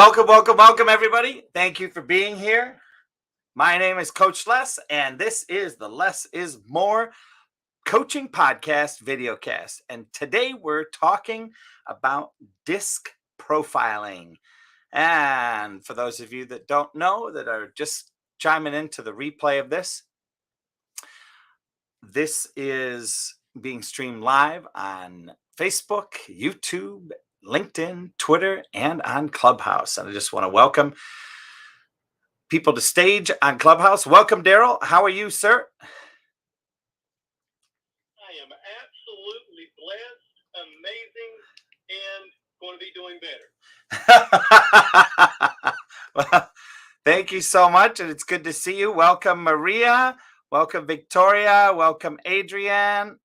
Welcome, everybody. Thank you for being here. My name is Coach Les, and this is the Less is More coaching podcast videocast. And today we're talking about disc profiling. And for those of you that don't know, that are just chiming into the replay of this is being streamed live on Facebook, YouTube, LinkedIn, Twitter, and on Clubhouse. And I just want to welcome people to stage on Clubhouse. Welcome, Daryl. How are you, sir? I am absolutely blessed, amazing, and going to be doing better. Well, thank you so much, and it's good to see you. Welcome, Maria. Welcome, Victoria. Welcome, Adrienne.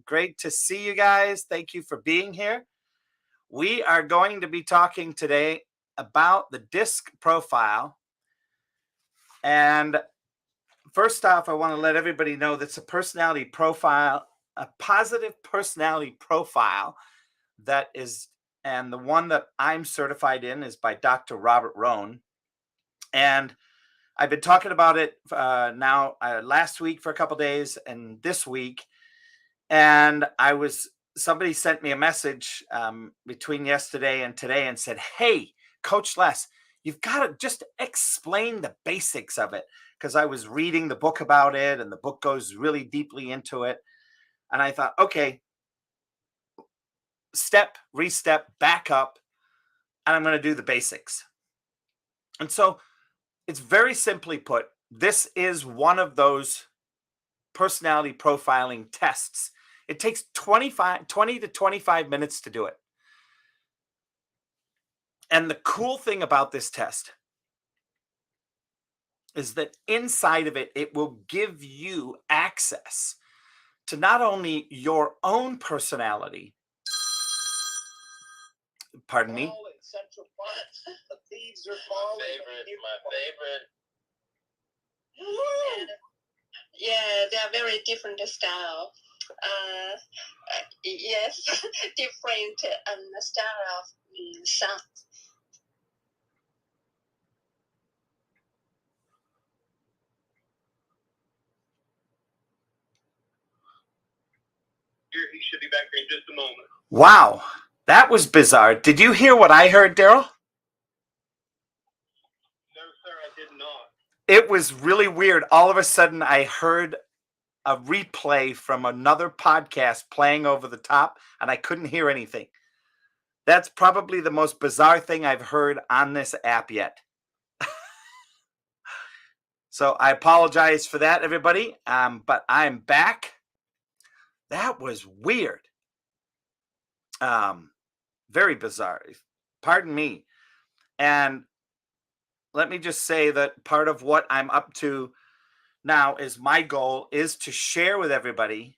Great to see you guys. Thank you for being here. We are going to be talking today about the disc profile. And first off, I want to let everybody know that's a personality profile, a positive personality profile that is, and the one that I'm certified in is by Dr. Robert Rohm. And I've been talking about it now last week for a couple days and this week. And somebody sent me a message between yesterday and today and said, "Hey, Coach Les, you've got to just explain the basics of it." Because I was reading the book about it, and the book goes really deeply into it. And I thought, okay, re-step, back up, and I'm going to do the basics. And so it's very simply put, this is one of those personality profiling tests. It takes 20 to 25 minutes to do it. And the cool thing about this test is that inside of it, it will give you access to not only your own personality, pardon me. Thieves are falling. My favorite. Yeah, they are very different style. Yes, different style of sound. He should be back here in just a moment. Wow, that was bizarre. Did you hear what I heard, Daryl? No, sir, I did not. It was really weird. All of a sudden, I heard a replay from another podcast playing over the top, and I couldn't hear anything. That's probably the most bizarre thing I've heard on this app yet. So I apologize for that, everybody. But I'm back. That was weird. Very bizarre. Pardon me. And let me just say that part of what I'm up to now is my goal is to share with everybody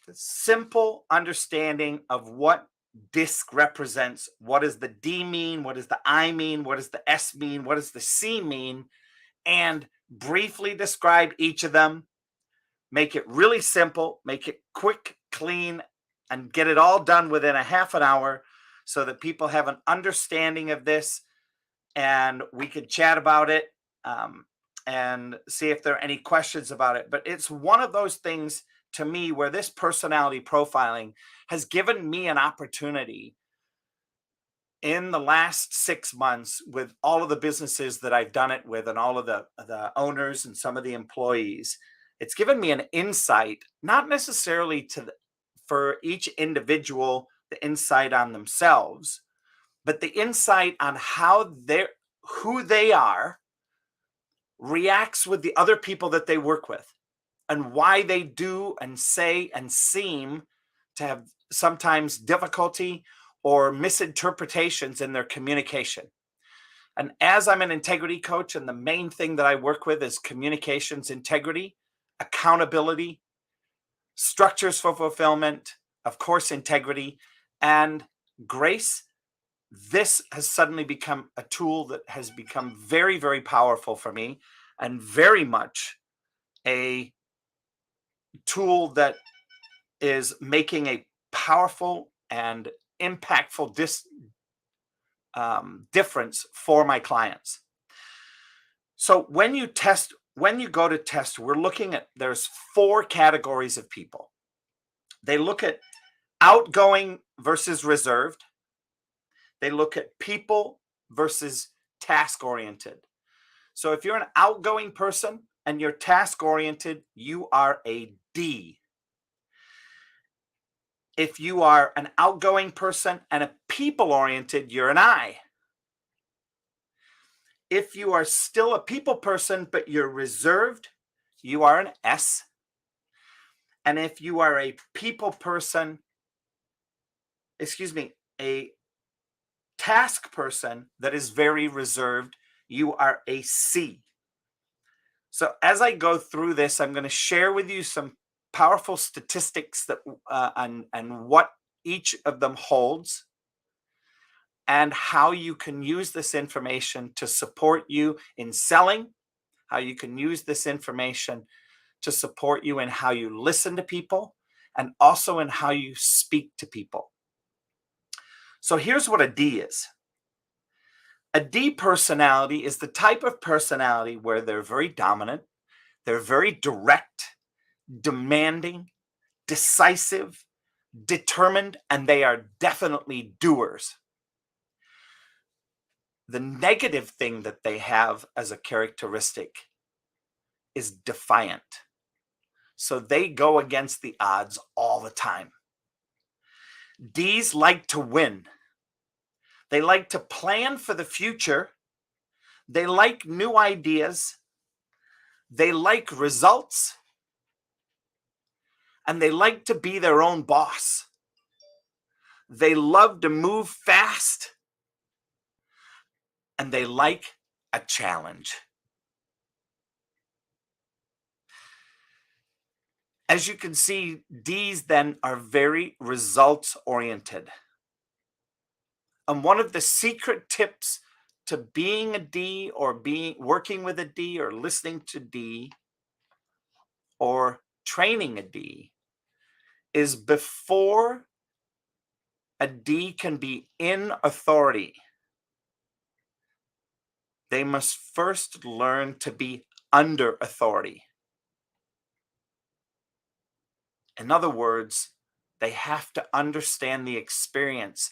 the simple understanding of what DISC represents. What does the D mean? What does the I mean? What does the S mean? What does the C mean? And briefly describe each of them. Make it really simple, make it quick, clean, and get it all done within a half an hour so that people have an understanding of this and we could chat about it and see if there are any questions about it. But it's one of those things to me where this personality profiling has given me an opportunity in the last 6 months with all of the businesses that I've done it with and all of the owners and some of the employees. It's given me an insight, not necessarily for each individual, the insight on themselves, but the insight on who they are reacts with the other people that they work with and why they do and say and seem to have sometimes difficulty or misinterpretations in their communication. And as I'm an integrity coach, and the main thing that I work with is communications integrity, accountability, structures for fulfillment, of course, integrity, and grace, this has suddenly become a tool that has become very, very powerful for me and very much a tool that is making a powerful and impactful difference for my clients. So when you go to test, we're looking at, there's 4 categories of people. They look at outgoing versus reserved. They look at people versus task oriented. So if you're an outgoing person and you're task oriented, you are a D. If you are an outgoing person and a people oriented, you're an I. If you are still a people person, but you're reserved, you are an S. And if you are a people person, a task person that is very reserved, you are a C. So as I go through this, I'm going to share with you some powerful statistics that and what each of them holds, and how you can use this information to support you in selling, how you can use this information to support you in how you listen to people, and also in how you speak to people. So here's what a D is. A D personality is the type of personality where they're very dominant, they're very direct, demanding, decisive, determined, and they are definitely doers. The negative thing that they have as a characteristic is defiant. So they go against the odds all the time. Ds like to win. They like to plan for the future. They like new ideas. They like results. And they like to be their own boss. They love to move fast. And they like a challenge. As you can see, Ds then are very results oriented. And one of the secret tips to being a D, or working with a D, or listening to D, or training a D, is before a D can be in authority, they must first learn to be under authority. In other words, they have to understand the experience,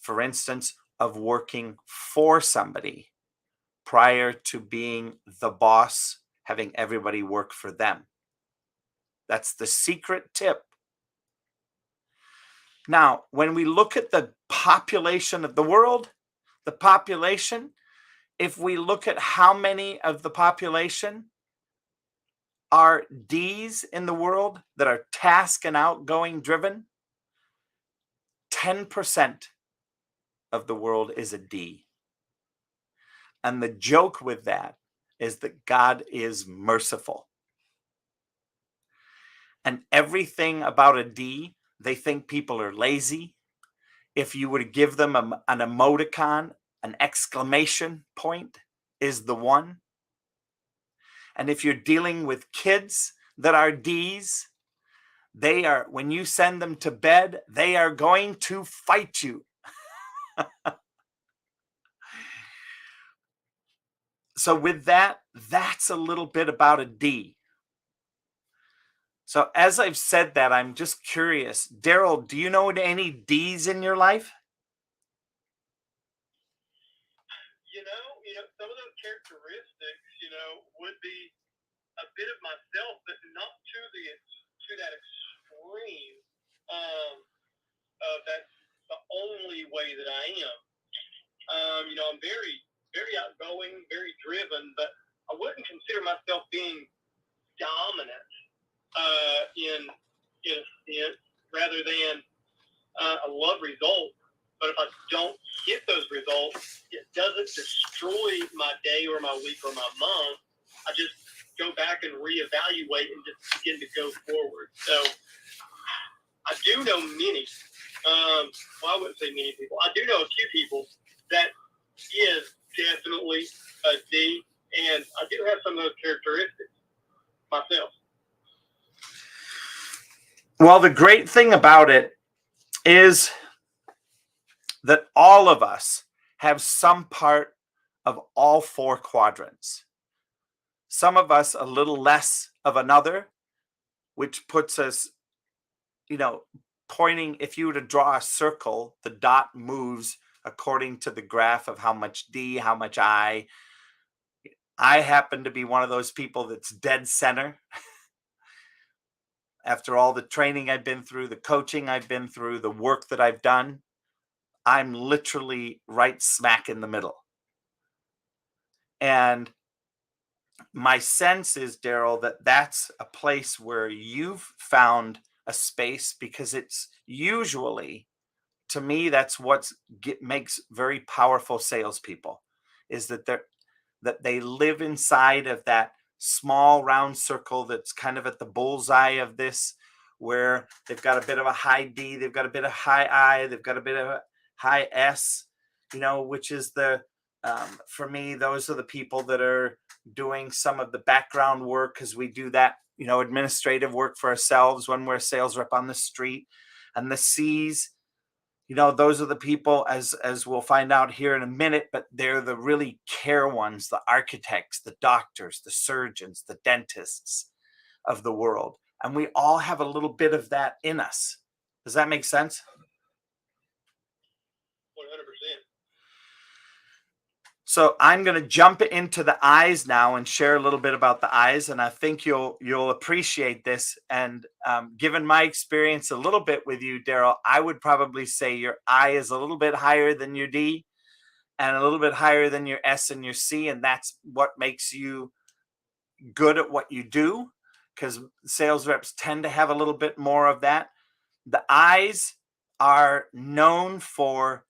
for instance, of working for somebody prior to being the boss, having everybody work for them. That's the secret tip. Now, when we look at the population of the world, if we look at how many of the population are Ds in the world that are task and outgoing driven, 10% of the world is a D. And the joke with that is that God is merciful. And everything about a D, they think people are lazy. If you were to give them an emoticon, an exclamation point is the one. And if you're dealing with kids that are Ds, when you send them to bed, they are going to fight you. So with that, that's a little bit about a D. So as I've said that, I'm just curious. Daryl, do you know any Ds in your life? Some of those characteristics, would be a bit of myself, but not to that extreme. That's the only way that I am. I'm very, very outgoing, very driven, but I wouldn't consider myself being dominant in a sense, rather than I love results. But if I don't get those results, it doesn't destroy my day or my week or my month. I just go back and reevaluate and just begin to go forward. So I do know many. I wouldn't say many people. I do know a few people that is definitely a D, and I do have some of those characteristics myself. Well, the great thing about it is that all of us have some part of all four quadrants. Some of us a little less of another, which puts us, pointing. If you were to draw a circle, the dot moves according to the graph of how much D, how much I. I happen to be one of those people that's dead center. After all the training I've been through, the coaching I've been through, the work that I've done, I'm literally right smack in the middle. And my sense is, Daryl, that that's a place where you've found a space, because it's usually, to me, that's what makes very powerful salespeople, is that they live inside of that small round circle that's kind of at the bullseye of this, where they've got a bit of a high D, they've got a bit of high I, they've got a bit of a high S, which is for me, those are the people that are doing some of the background work, because we do that, administrative work for ourselves when we're a sales rep on the street. And the C's, those are the people, as we'll find out here in a minute, but they're the really care ones, the architects, the doctors, the surgeons, the dentists of the world. And we all have a little bit of that in us. Does that make sense? 100%. So I'm going to jump into the eyes now and share a little bit about the eyes. And I think you'll appreciate this. And given my experience a little bit with you, Daryl, I would probably say your I is a little bit higher than your D and a little bit higher than your S and your C. And that's what makes you good at what you do, because sales reps tend to have a little bit more of that. The eyes are known for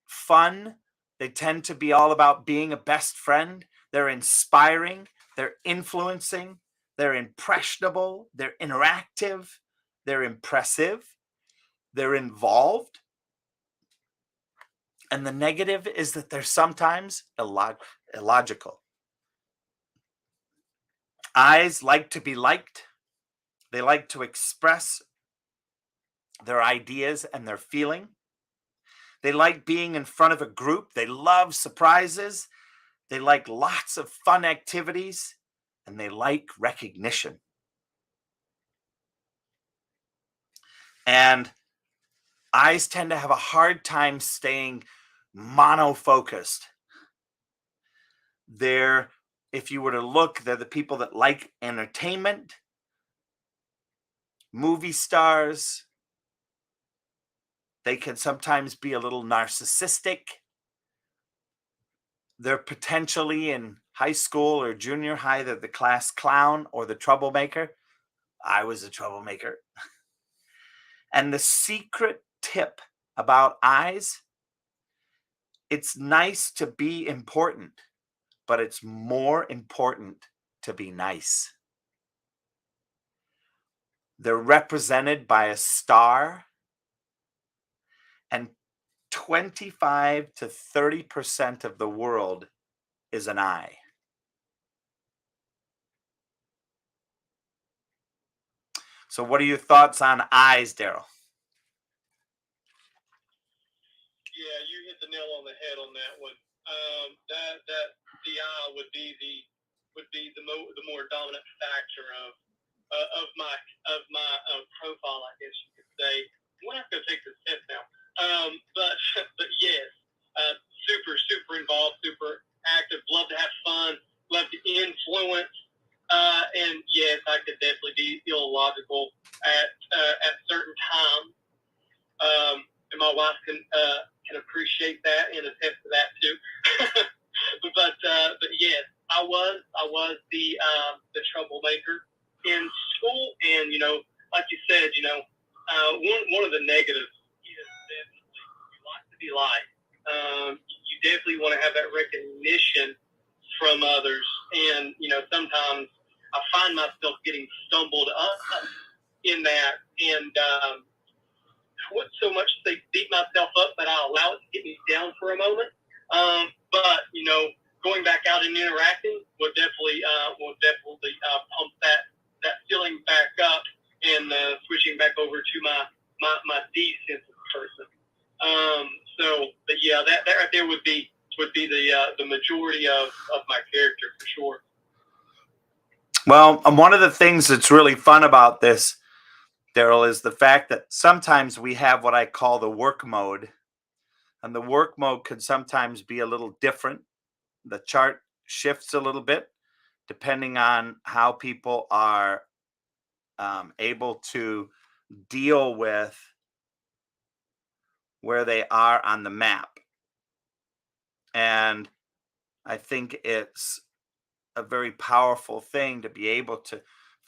fun. They tend to be all about being a best friend. They're inspiring. They're influencing. They're impressionable. They're interactive. They're impressive. They're involved. And the negative is that they're sometimes illogical. Eyes like to be liked. They like to express their ideas and their feeling. They like being in front of a group. They love surprises. They like lots of fun activities, and they like recognition. And eyes tend to have a hard time staying mono-focused. If you were to look, they're the people that like entertainment, movie stars. They can sometimes be a little narcissistic. They're potentially in high school or junior high, they're the class clown or the troublemaker. I was a troublemaker. And the secret tip about eyes, it's nice to be important, but it's more important to be nice. They're represented by a star, and 25 to 30% of the world is an eye. So what are your thoughts on eyes, Daryl? Yeah, you hit the nail on the head on that one. That the eye would be the more dominant factor of my profile, I guess you could say. We're not going to take this test now, but yes, super involved, super active. Love to have fun. Love to influence. And yes, I could definitely be illogical at certain times. And my wife can appreciate that and attest to that too. but yes, I was the troublemaker in school, and like you said, one of the negatives is definitely you like to be liked. You definitely want to have that recognition from others, and sometimes I find myself getting stumbled up in that, and wouldn't so much say beat myself up, but I'll allow it to get me down for a moment. But going back out and interacting will definitely pump that feeling back up, and switching back over to my D sense of person. But yeah, that right there there would be the majority of my character for sure. Well, one of the things that's really fun about this, Daryl, is the fact that sometimes we have what I call the work mode, and the work mode can sometimes be a little different. The chart shifts a little bit depending on how people are able to deal with where they are on the map. And I think it's a very powerful thing to be able to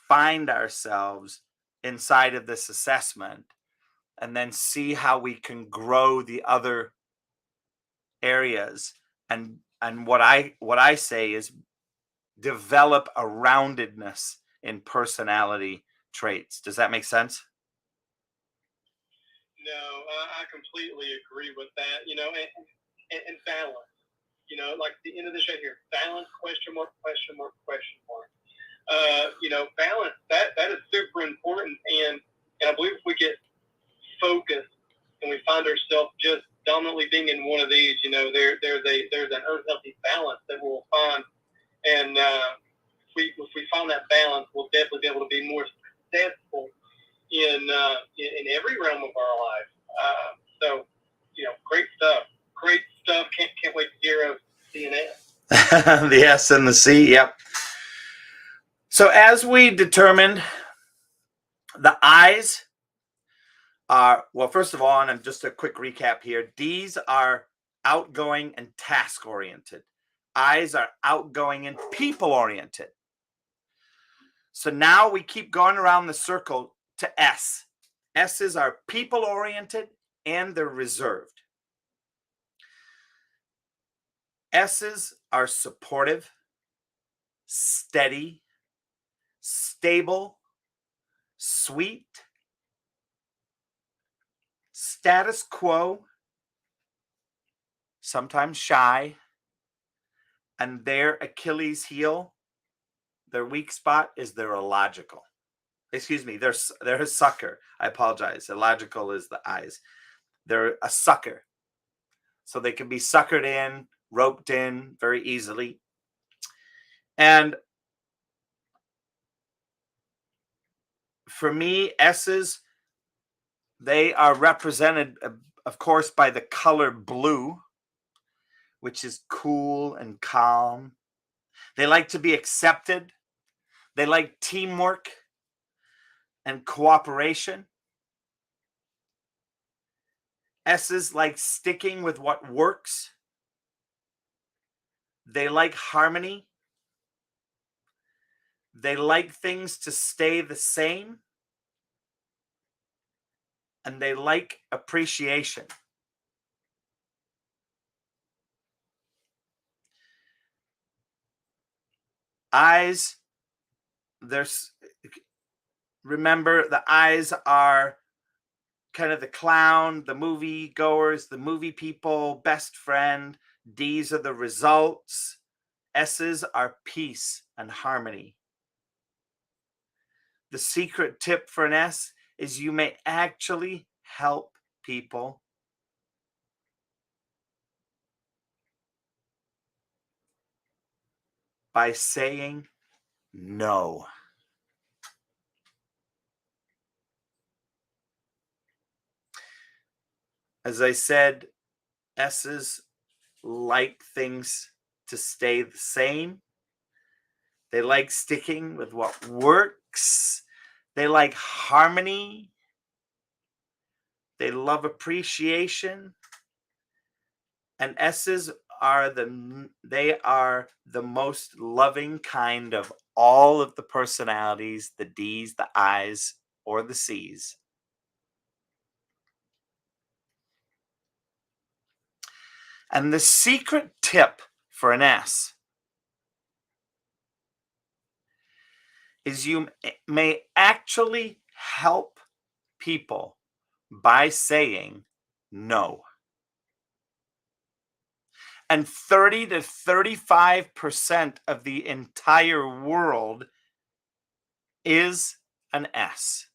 find ourselves inside of this assessment and then see how we can grow the other areas. And what I say is develop a roundedness in personality traits. Does that make sense? No, I completely agree with that. And balance. Like the end of the show here, balance, question mark, question mark, question mark. Balance, that is super important. And I believe if we get focused and we find ourselves just dominantly being in one of these, there's an unhealthy balance that we'll find. And if we find that balance, we'll definitely be able to be more successful in every realm of our life. So, great stuff. Great stuff. Can't wait to hear of CNS. The S and the C, yep. So as we determined, the I's are, well, first of all, and just a quick recap here, D's are outgoing and task oriented. I's are outgoing and people oriented. So now we keep going around the circle to S. S's are people oriented and they're reserved. S's are supportive, steady, stable, sweet, status quo, sometimes shy, and their Achilles heel, their weak spot is they're illogical. Excuse me, they're a sucker. I apologize. Illogical is the I's. They're a sucker. So they can be suckered in, roped in very easily. And for me, S's, they are represented, of course, by the color blue, which is cool and calm. They like to be accepted. They like teamwork and cooperation. S's like sticking with what works. They like harmony. They like things to stay the same. And they like appreciation. I's, remember the I's are kind of the clown, the movie goers, the movie people, best friend. D's are the results. S's are peace and harmony. The secret tip for an S is you may actually help people by saying no. As I said, S's like things to stay the same. They like sticking with what works. They like harmony. They love appreciation. And S's are the most loving kind of all of the personalities, the D's, the I's, or the C's. And the secret tip for an S is you may actually help people by saying no. And 30 to 35% of the entire world is an S,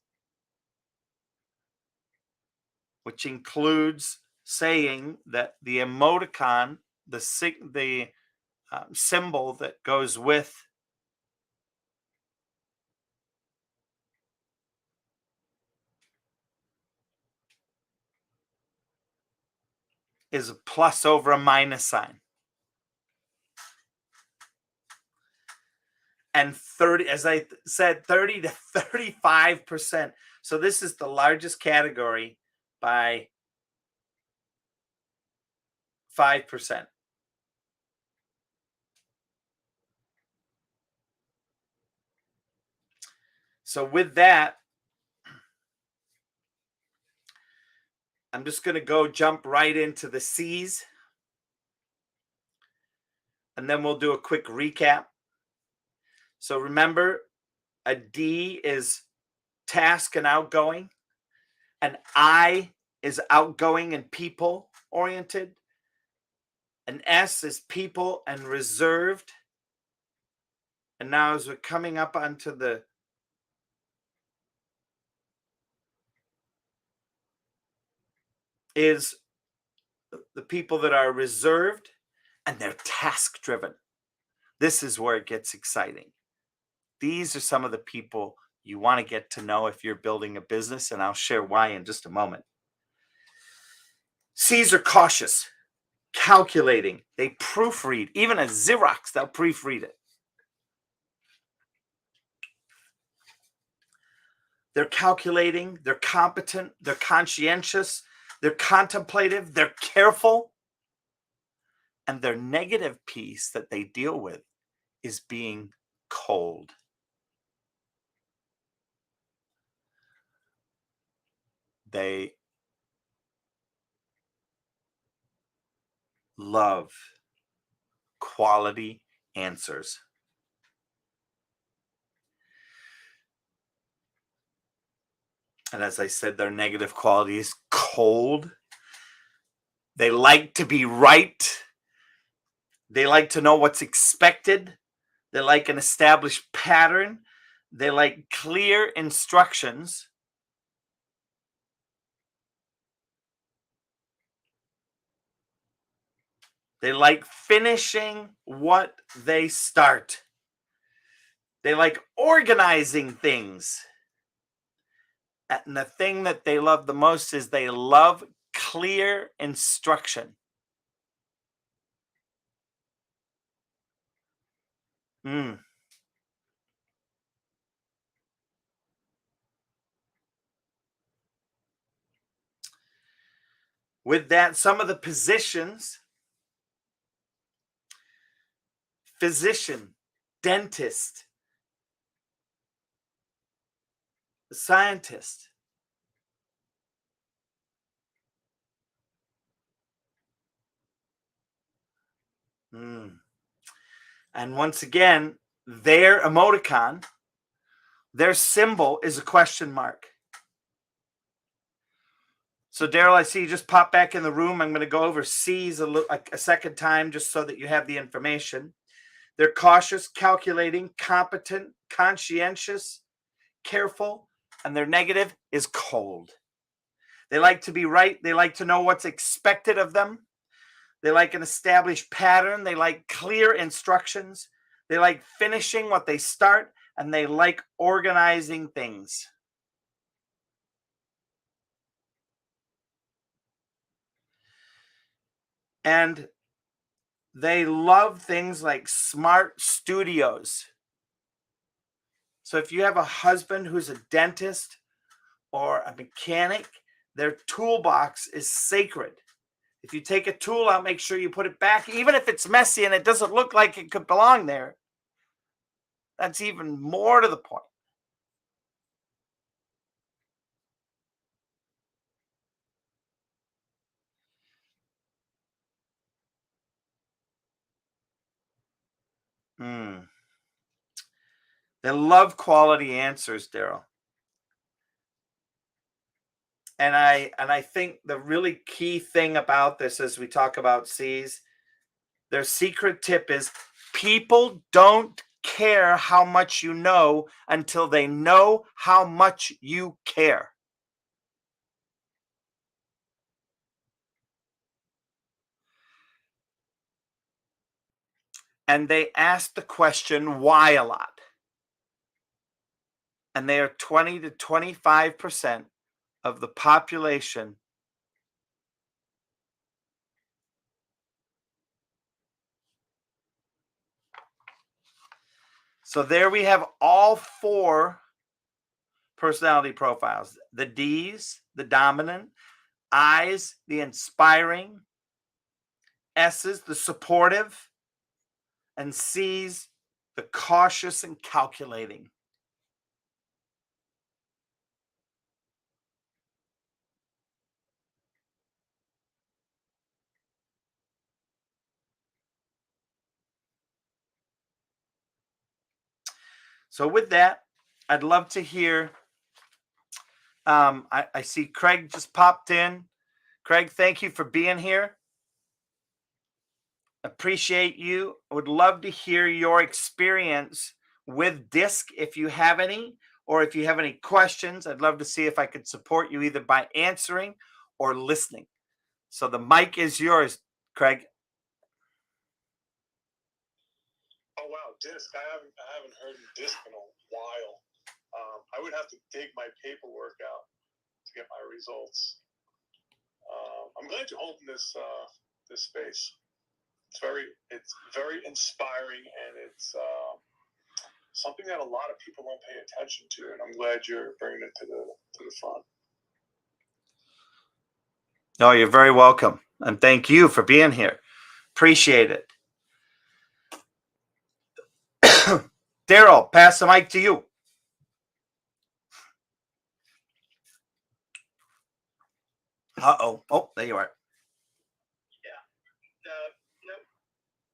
which includes saying that the emoticon, the symbol that goes with is a plus over a minus sign. And 30, as I said, 30 to 35%. So this is the largest category by 5%. So with that, I'm just going to jump right into the C's. And then we'll do a quick recap. So remember, a D is task and outgoing. An I is outgoing and people oriented. An S is people and reserved. And now as we're coming up onto the is the people that are reserved and they're task driven. This is where it gets exciting. These are some of the people you want to get to know if you're building a business, and I'll share why in just a moment. C's are cautious, calculating. They proofread. Even a Xerox, they'll proofread it. They're calculating, they're competent, they're conscientious, they're contemplative, they're careful. And their negative piece that they deal with is being cold. They love quality answers. And as I said, their negative quality is cold. They like to be right. They like to know what's expected. They like an established pattern. They like clear instructions. They like finishing what they start. They like organizing things. And the thing that they love the most is they love clear instruction. With that, some of the positions: physician, dentist, scientist. And once again, their emoticon, their symbol is a question mark. So Daryl, I see you just pop back in the room. I'm going to go over C's a second time just so that you have the information. They're cautious, calculating, competent, conscientious, careful, and their negative is cold. They like to be right. They like to know what's expected of them. They like an established pattern. They like clear instructions. They like finishing what they start, and they like organizing things. And they love things like smart studios. So if you have a husband who's a dentist or a mechanic, their toolbox is sacred. If you take a tool out, make sure you put it back, even if it's messy and it doesn't look like it could belong there. That's even more to the point. They love quality answers, Daryl. And I think the really key thing about this, as we talk about C's, their secret tip is people don't care how much you know until they know how much you care. and they ask the question why a lot. And they are 20 to 25% of the population. So there we have all 4 personality profiles: the D's, the dominant; I's, the inspiring; S's, the supportive; and C's, the cautious and calculating. So with that, I'd love to hear. I see Craig just popped in. Craig, thank you for being here. Appreciate you. I would love to hear your experience with DISC if you have any, or if you have any questions. I'd love to see if I could support you either by answering or listening. So the mic is yours, Craig. Oh wow, disc! I haven't heard of disc in a while. I would have to dig my paperwork out to get my results. I'm glad you're holding this space. It's very inspiring, and it's something that a lot of people don't pay attention to. And I'm glad you're bringing it to the front. No, you're very welcome, and thank you for being here. Appreciate it. Daryl, pass the mic to you. Oh, there you are. Yeah.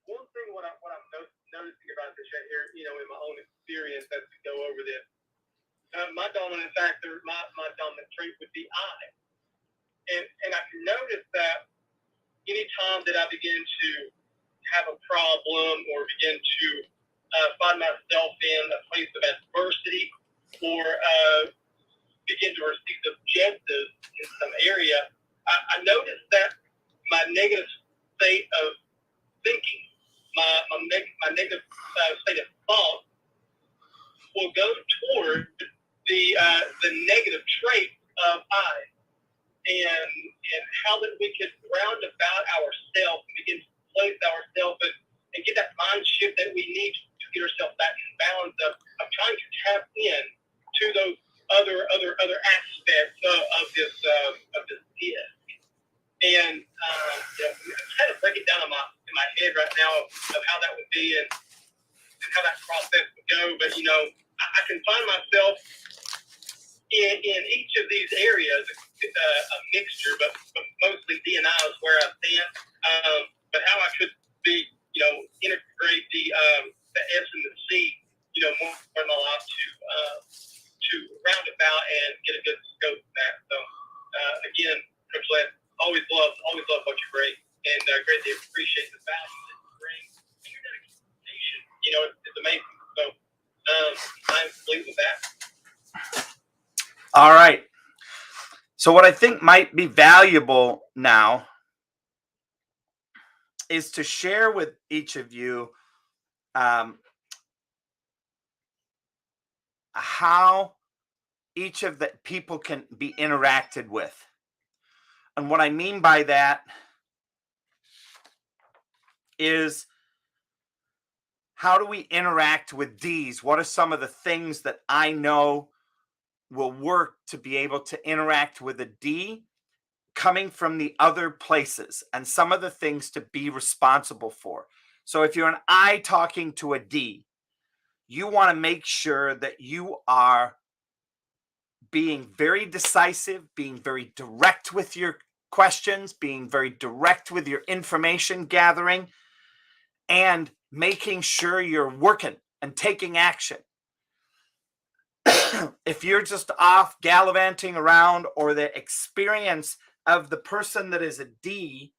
One thing what I'm noticing about this right here, in my own experience as we go over this, my dominant factor, my dominant trait would be I. And I can notice that anytime that I begin to have a problem or begin to find myself in a place of adversity or begin to receive objectives in some area, I notice that my negative state of thinking, my negative state of thought will go toward the negative trait of I. And how that we could round about ourselves and begin to place ourselves and get that mind shift that we need to get ourselves back in balance of trying to tap in to those other aspects of this disc. And I'm trying to break it down in my head right now of how that would be and how that process would go. But I can find myself in each of these areas, a mixture, but mostly D and I is where I stand. But how I could be, integrate the S and the C, more in my life to round about and get a good scope of that. So again, Coach Les, always love what you bring, and greatly appreciate the value that you bring. And your dedication, it's amazing. So I'm pleased with that. All right. So what I think might be valuable now is to share with each of you how each of the people can be interacted with. And what I mean by that is, how do we interact with D's? What are some of the things that I know will work to be able to interact with a D coming from the other places, and some of the things to be responsible for? So if you're an I talking to a D, you want to make sure that you are being very decisive, being very direct with your questions, being very direct with your information gathering, and making sure you're working and taking action. If you're just off gallivanting around, or the experience of the person that is a D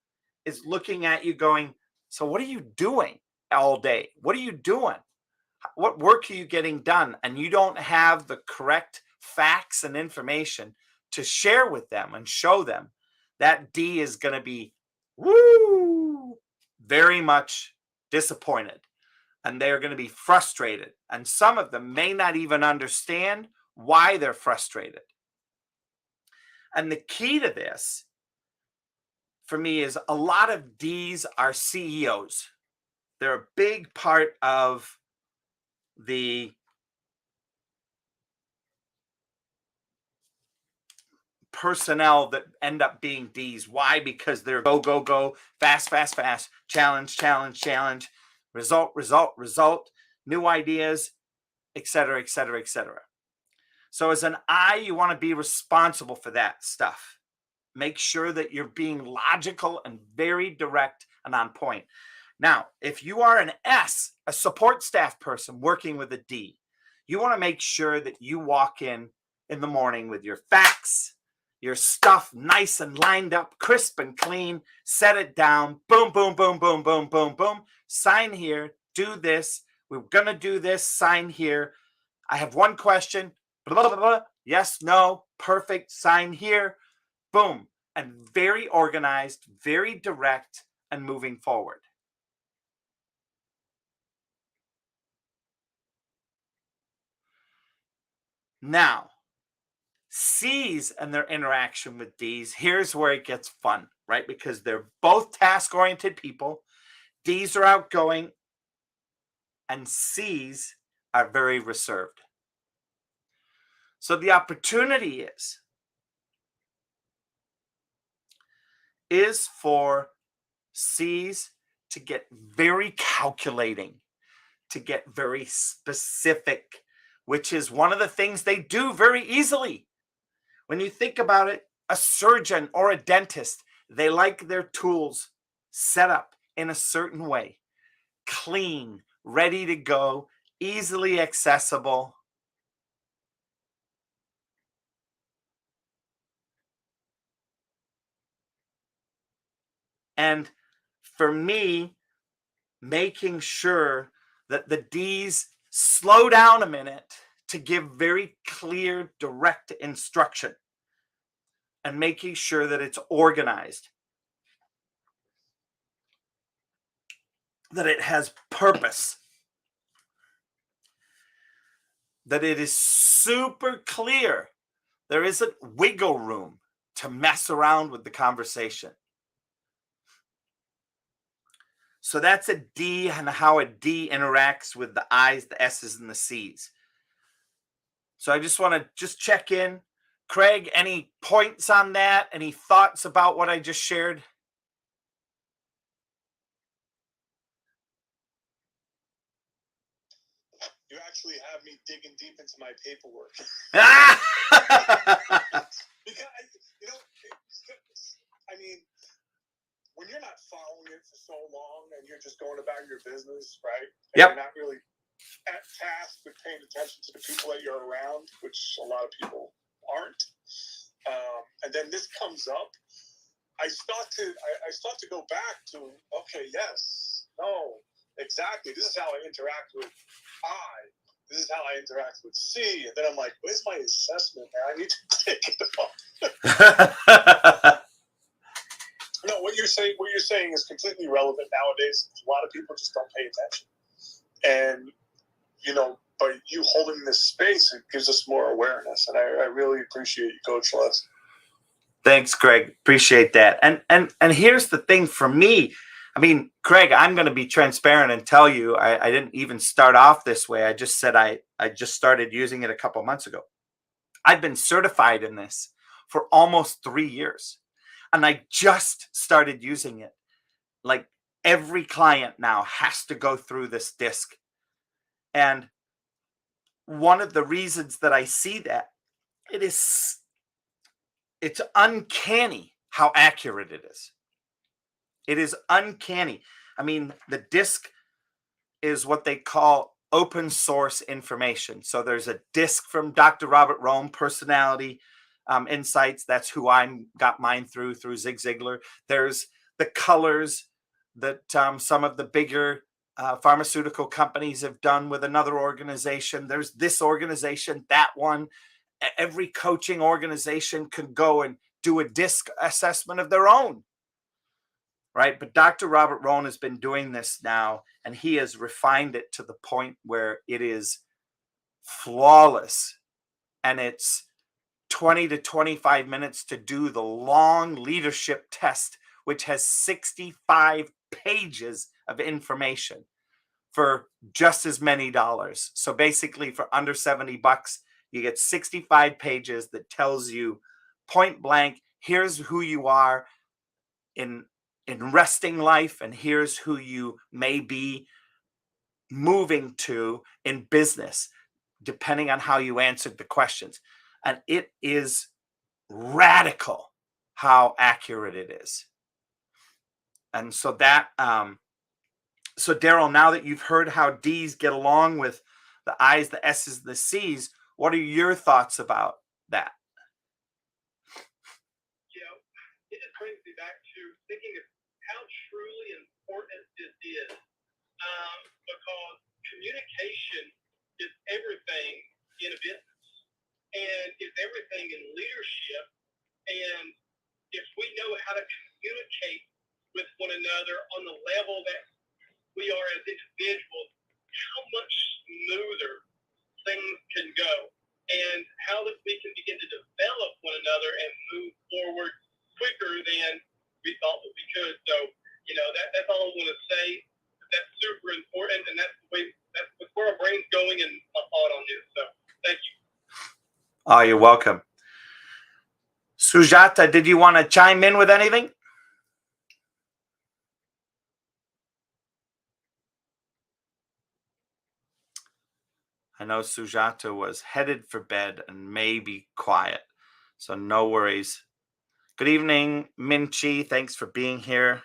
is looking at you going, so what are you doing all day? What are you doing? What work are you getting done? And you don't have the correct facts and information to share with them and show them, that D is going to be very much disappointed. and they're going to be frustrated. And some of them may not even understand why they're frustrated. And the key to this for me is a lot of D's are CEOs. They're a big part of the personnel that end up being D's. Why? Because they're go, go, go, fast, fast, fast, challenge, challenge, challenge, result, result, result, new ideas, etc., etc., etc. So as an I, you want to be responsible for that stuff. Make sure that you're being logical and very direct and on point. Now, if you are an S, a support staff person working with a D, you want to make sure that you walk in the morning with your facts, your stuff nice and lined up, crisp and clean, set it down, boom, boom, boom, boom, boom, boom, boom, sign here, do this, we're going to do this, sign here. I have one question, blah, blah, blah, blah. Yes, no, perfect, sign here, boom, and very organized, very direct, and moving forward. Now, C's and their interaction with D's, here's where it gets fun, right? Because they're both task-oriented people. D's are outgoing, and C's are very reserved. So the opportunity is for C's to get very calculating, to get very specific, which is one of the things they do very easily. When you think about it, a surgeon or a dentist, they like their tools set up in a certain way, clean, ready to go, easily accessible. And for me, making sure that the D's slow down a minute to give very clear, direct instruction and making sure that it's organized, that it has purpose, that it is super clear. There isn't wiggle room to mess around with the conversation. So that's a D and how a D interacts with the I's, the S's, and the C's. So I just want to check in. Craig, any points on that? Any thoughts about what I just shared? You actually have me digging deep into my paperwork. Because, you know, I mean, when you're not following it for so long and you're just going about your business, right? And Yep. You're not really tasked with paying attention to the people that you're around, which a lot of people aren't. And then this comes up. I start to go back to, okay, yes, no, exactly. This is how I interact with I. This is how I interact with C. And then I'm like, where's my assessment, man? I need to take it off. No, what you're saying is completely relevant nowadays. A lot of people just don't pay attention. And, you know, by you holding this space, it gives us more awareness. And I really appreciate you, Coach Les. Thanks, Craig. Appreciate that. And here's the thing for me. I mean, Craig, I'm going to be transparent and tell you, I didn't even start off this way. I just said I just started using it a couple months ago. I've been certified in this for almost 3 years. And I just started using it. Like every client now has to go through this disc. And one of the reasons that I see that, it's uncanny how accurate it is. It is uncanny. I mean, the disc is what they call open source information. So there's a disc from Dr. Robert Rohm, Personality Insights. That's who I got mine through Zig Ziglar. There's the colors that some of the bigger pharmaceutical companies have done with another organization. There's this organization, that one. Every coaching organization can go and do a disc assessment of their own. right? But Dr. Robert Rohm has been doing this now, and he has refined it to the point where it is flawless, and it's 20 to 25 minutes to do the long leadership test, which has 65 pages of information for just as many dollars. So basically for under $70, you get 65 pages that tells you point blank, here's who you are in resting life, and here's who you may be moving to in business, depending on how you answered the questions. And it is radical how accurate it is. And so that so Daryl, now that you've heard how D's get along with the I's, the S's, the C's, what are your thoughts about that? It just brings me back to thinking of how truly important this is, because communication is everything in a business, and it's everything in leadership. And if we know how to communicate with one another on the level that we are as individuals, how much smoother things can go, and how that we can begin to develop one another and move forward quicker than we thought that we could. So, that's all I want to say. That's super important, and that's where our brain's going and my thought on this. So, thank you. Oh, you're welcome. Sujata, did you want to chime in with anything? I know Sujata was headed for bed and may be quiet, so no worries. Good evening, Minchi. Thanks for being here.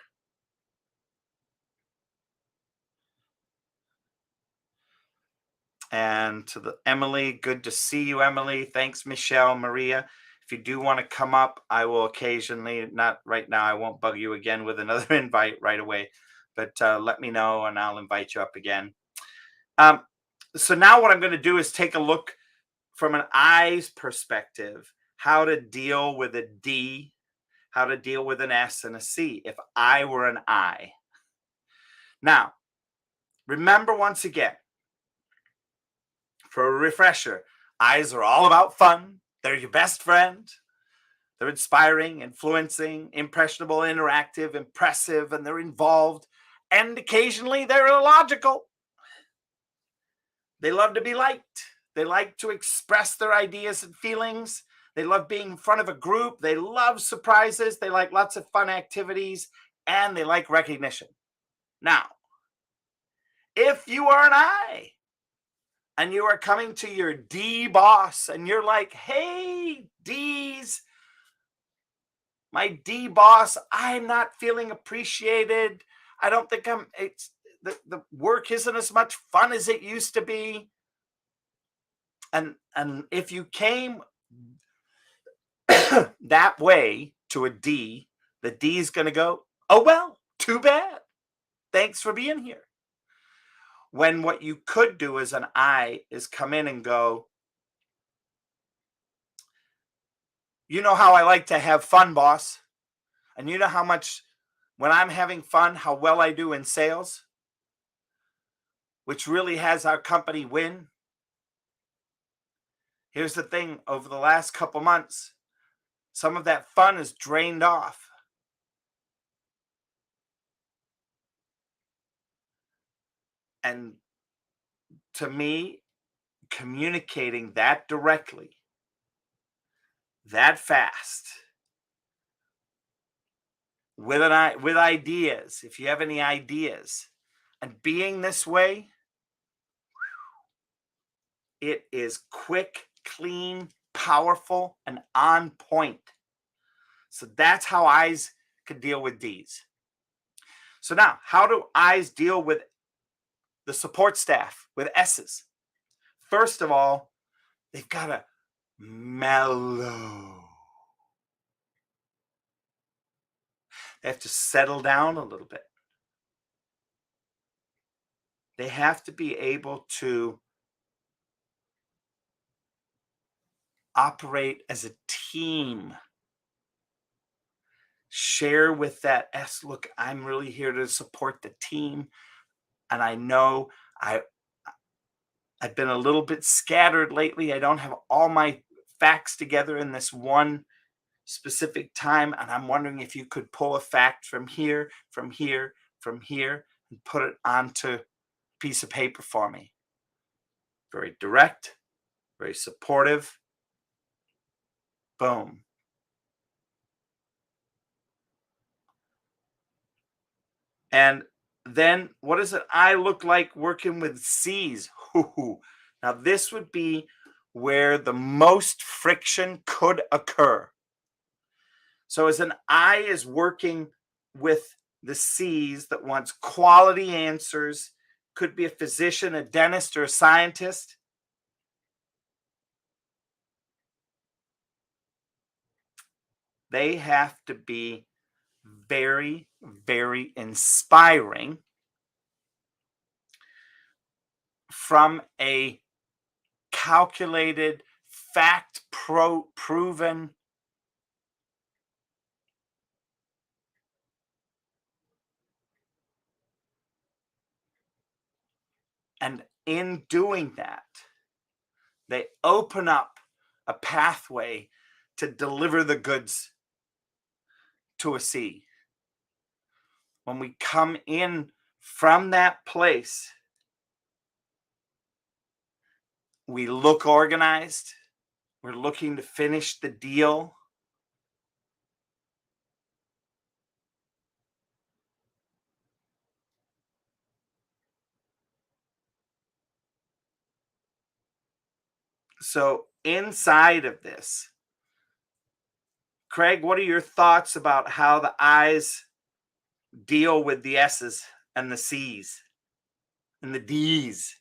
And to the Emily, good to see you, Emily. Thanks, Michelle, Maria. If you do want to come up, I will occasionally, not right now, I won't bug you again with another invite right away, but let me know and I'll invite you up again. So now what I'm going to do is take a look from an I's perspective, how to deal with a D, how to deal with an S and a C if I were an I. Now, remember once again, for a refresher, I's are all about fun. They're your best friend. They're inspiring, influencing, impressionable, interactive, impressive, and they're involved. And occasionally they're illogical. They love to be liked. They like to express their ideas and feelings. They love being in front of a group. They love surprises. They like lots of fun activities, and they like recognition. Now, if you are an I and you are coming to your D boss and you're like, hey, D's, my D boss, I'm not feeling appreciated. I don't think the work isn't as much fun as it used to be. And if you came that way to a D, the D is going to go, oh, well, too bad. Thanks for being here. When what you could do as an I is come in and go, you know how I like to have fun, boss. And you know how much, when I'm having fun, how well I do in sales, which really has our company win. Here's the thing, over the last couple months, some of that fun is drained off. And to me, communicating that directly, that fast, with ideas, if you have any ideas, and being this way, it is quick, clean, powerful, and on point. So that's how I's could deal with D's. So now, how do I's deal with the support staff, with S's? First of all, they've got to mellow. They have to settle down a little bit. They have to be able to operate as a team. share with that S, look, I'm really here to support the team. And I know I've been a little bit scattered lately. I don't have all my facts together in this one specific time. And I'm wondering if you could pull a fact from here, from here, from here, and put it onto a piece of paper for me. Very direct, very supportive. Boom. And then what does an I look like working with C's? Now, this would be where the most friction could occur. So as an I is working with the C's that wants quality answers, could be a physician, a dentist, or a scientist. They have to be very, very inspiring from a calculated, proven and in doing that, they open up a pathway to deliver the goods to a C. When we come in from that place, we look organized. We're looking to finish the deal. So inside of this, Craig, what are your thoughts about how the I's deal with the S's and the C's and the D's?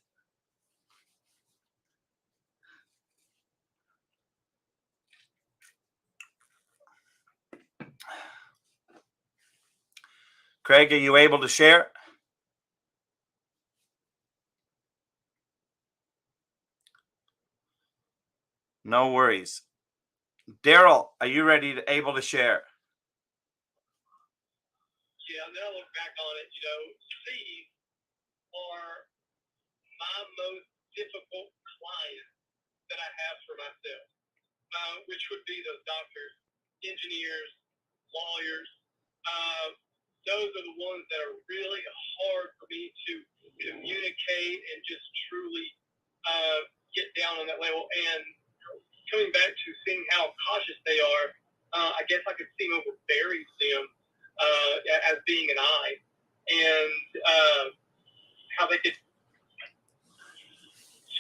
Craig, are you able to share? No worries. Daryl, are you able to share? Yeah, and then I look back on it, C's are my most difficult clients that I have for myself, which would be those doctors, engineers, lawyers. Those are the ones that are really hard for me to communicate and just truly get down on that level. And coming back to seeing how cautious they are, I guess I could seem overbearing to them as being an I, and how they could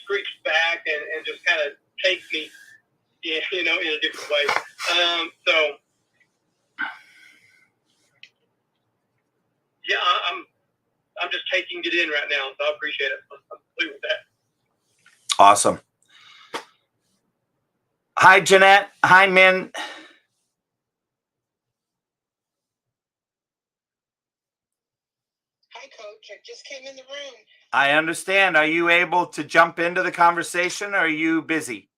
screech back and just kind of take me, in a different way. So, yeah, I'm just taking it in right now, so I appreciate it. I'm complete with that. Awesome. Hi, Jeanette. Hi, Min. Hi, Coach. I just came in the room. I understand. Are you able to jump into the conversation, or are you busy?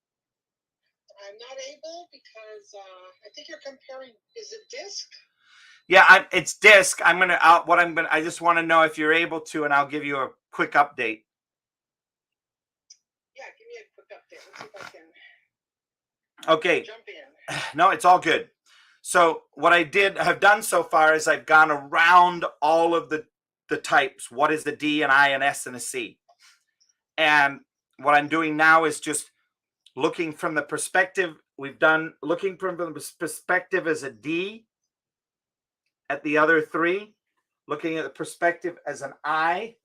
I'm not able because I think you're comparing. Is it disc? Yeah, it's disc. I just want to know if you're able to, and I'll give you a quick update. Yeah, give me a quick update. Let's see if I can. Okay. Jump in. No, it's all good. So what I have done so far is I've gone around all of the types. What is the D, an I, an S, and a C? And what I'm doing now is just looking from the perspective. Looking from the perspective as a D at the other three, looking at the perspective as an I.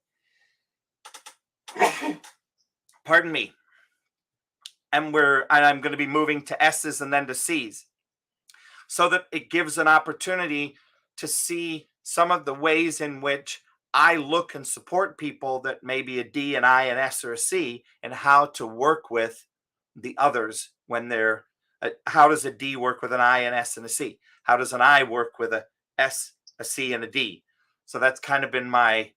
Pardon me. And I'm going to be moving to S's and then to C's, so that it gives an opportunity to see some of the ways in which I look and support people that may be a D, an I, an S, or a C, and how to work with the others when they're. How does a D work with an I, an S, and a C? How does an I work with a S, a C, and a D? So that's kind of been my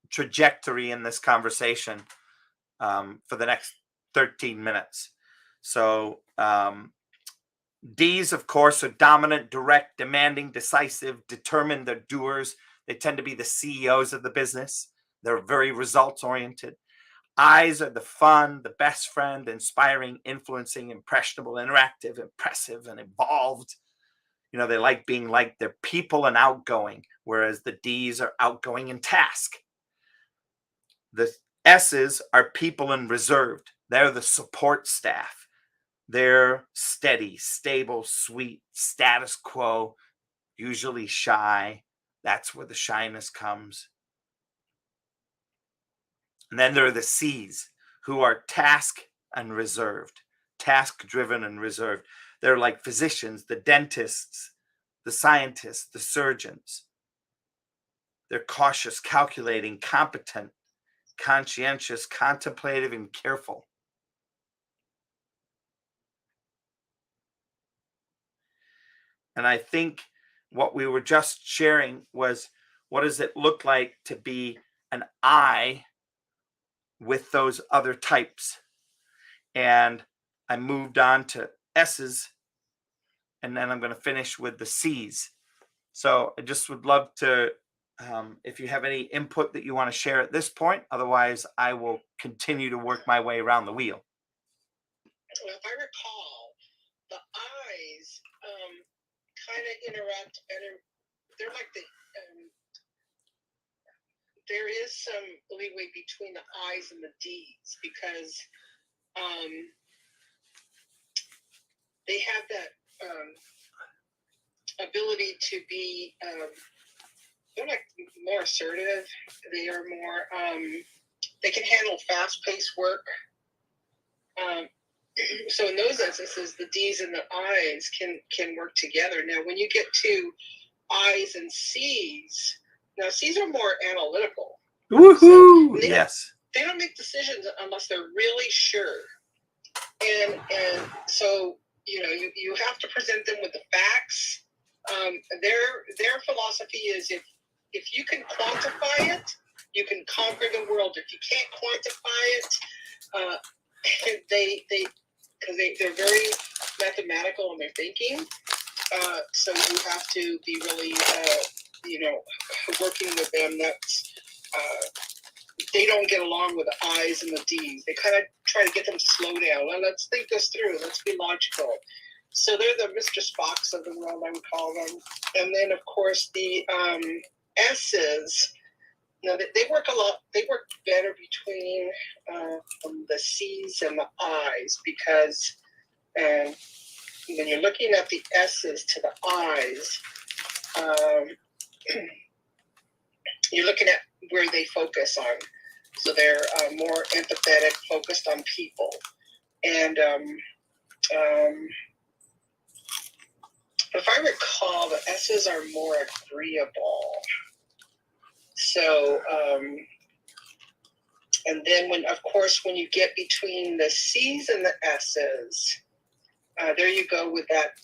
trajectory in this conversation for the next 13 minutes. So D's, of course, are dominant, direct, demanding, decisive, determined. They're doers. They tend to be the CEOs of the business. They're very results oriented. I's are the fun, the best friend, inspiring, influencing, impressionable, interactive, impressive, and evolved. They like being liked. They're people and outgoing, whereas the D's are outgoing and task. The S's are people and reserved. They're the support staff. They're steady, stable, sweet, status quo, usually shy. That's where the shyness comes. And then there are the C's, who are task and reserved, task driven and reserved. They're like physicians, the dentists, the scientists, the surgeons. They're cautious, calculating, competent, conscientious, contemplative, and careful. And I think what we were just sharing was, what does it look like to be an I with those other types? And I moved on to S's, and then I'm going to finish with the C's. So I just would love to, if you have any input that you want to share at this point. Otherwise, I will continue to work my way around the wheel. Well, if I recall, the eyes kind of interact better. They're like there is some leeway between the I's and the D's because they have that ability to be, they're like more assertive. They are more, they can handle fast-paced work. So in those instances, the D's and the I's can work together. Now, when you get to I's and C's, now C's are more analytical. Woohoo! So yes. They don't make decisions unless they're really sure. And so, you have to present them with the facts. Their philosophy is if you can quantify it, you can conquer the world. If you can't quantify it, they're very mathematical in their thinking. So you have to be really, working with them. That's they don't get along with the I's and the D's. They kind of try to get them to slow down. Well, let's think this through. Let's be logical. So they're the Mr. Spocks of the world, I would call them. And then, of course, the S's, they work a lot. They work better between the C's and the I's because when you're looking at the S's to the I's, you're looking at where they focus on. So they're more empathetic, focused on people. And if I recall, the S's are more agreeable. So, and then when you get between the C's and the S's, there you go with that.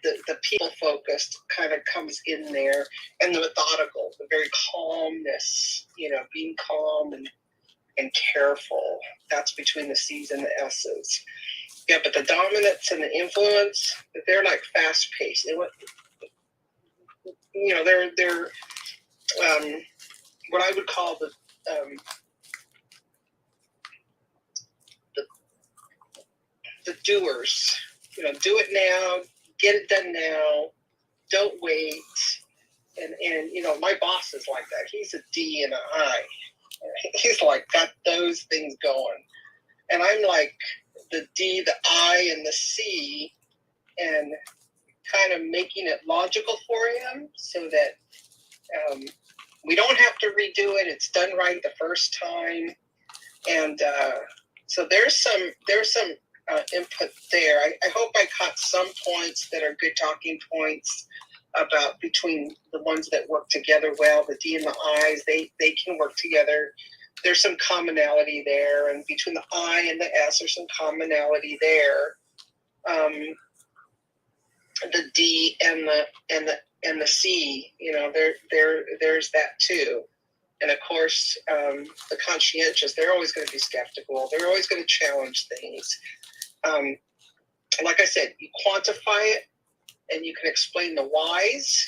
The people focused kind of comes in there, and the methodical, the very calmness, being calm and careful. That's between the C's and the S's. Yeah, but the dominance and the influence, they're like fast paced. They're what I would call the doers. Do it now, get it done now, don't wait. And my boss is like that. He's a D and an I. He's like got those things going. And I'm like the D, the I, and the C, and kind of making it logical for him so that we don't have to redo it. It's done right the first time. And so there's some input there. I hope I caught some points that are good talking points about between the ones that work together well. The D and the I's, they can work together. There's some commonality there, and between the I and the S, there's some commonality there. The D and the C, there's that too. And of course, the conscientious, they're always going to be skeptical. They're always going to challenge things. like I said, you quantify it and you can explain the whys,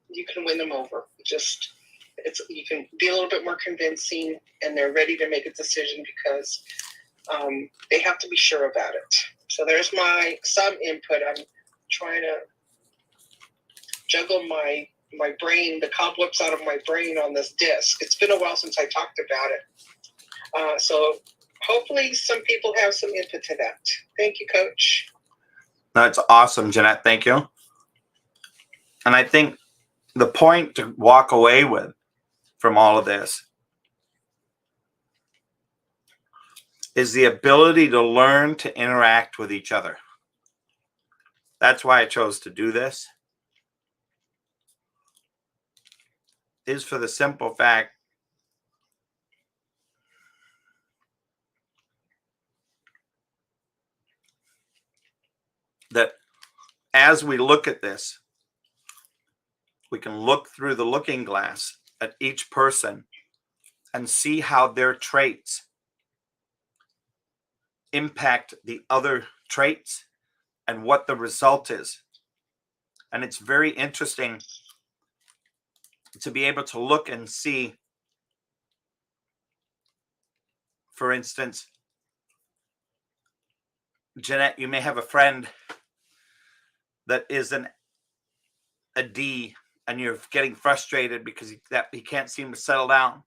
you can win them over. You can be a little bit more convincing, and they're ready to make a decision because they have to be sure about it. So there's some input. I'm trying to juggle my brain, the cobwebs out of my brain on this disc. It's been a while since I talked about it. So hopefully some people have some input to that. Thank you, Coach. That's awesome, Jeanette. Thank you. And I think the point to walk away with from all of this is the ability to learn to interact with each other. That's why I chose to do this, is for the simple fact that as we look at this, we can look through the looking glass at each person and see how their traits impact the other traits and what the result is. And it's very interesting to be able to look and see, for instance, Jeanette, you may have a friend that is a D, and you're getting frustrated because he can't seem to settle down.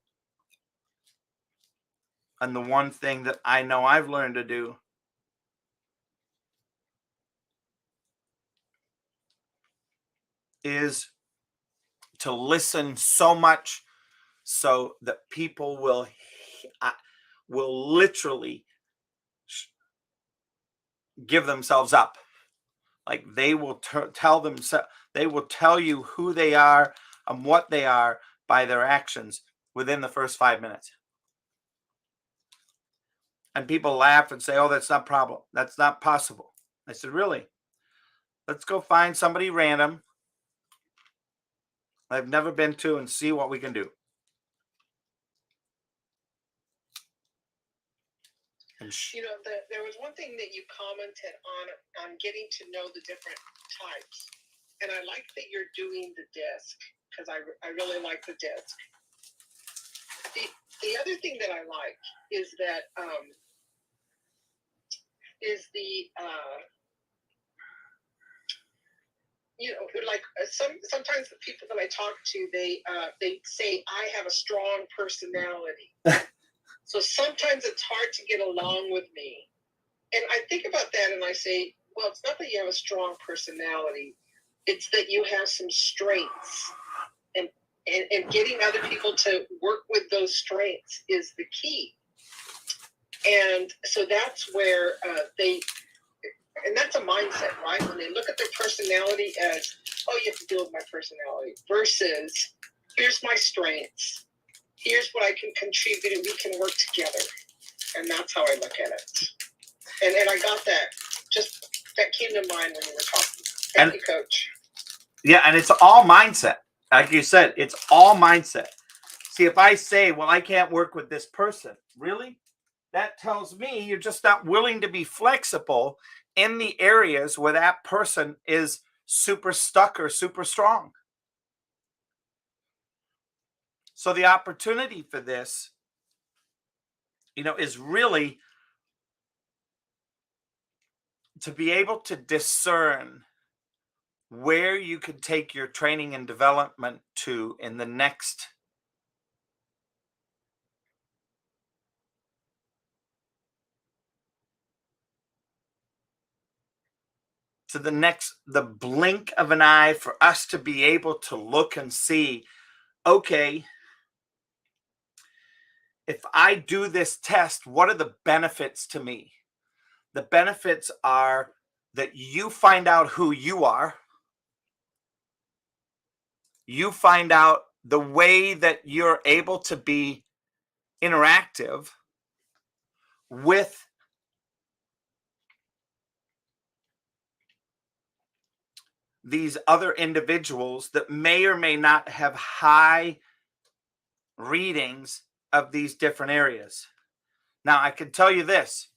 And the one thing that I know I've learned to do is to listen so much so that people will literally give themselves up. Like they will they will tell you who they are and what they are by their actions within the first 5 minutes. And people laugh and say, "Oh, that's not possible." I said, "Really? Let's go find somebody random I've never been to and see what we can do." There was one thing that you commented on getting to know the different types, and I like that you're doing the disc because I really like the disc. The other thing that I like is that sometimes the people that I talk to, they say I have a strong personality. So sometimes it's hard to get along with me. And I think about that and I say, well, it's not that you have a strong personality. It's that you have some strengths. And getting other people to work with those strengths is the key. And so that's where and that's a mindset, right? When they look at their personality as, oh, you have to deal with my personality, versus here's my strengths. Here's what I can contribute, and we can work together. And that's how I look at it. And I got that. That came to mind when you were talking. Thank you, Coach. Yeah, and it's all mindset. Like you said, it's all mindset. See, if I say, well, I can't work with this person, really? That tells me you're just not willing to be flexible in the areas where that person is super stuck or super strong. So the opportunity for this, is really to be able to discern where you could take your training and development to in the next the blink of an eye, for us to be able to look and see, okay, if I do this test, what are the benefits to me? The benefits are that you find out who you are. You find out the way that you're able to be interactive with these other individuals that may or may not have high readings of these different areas. Now, I can tell you this.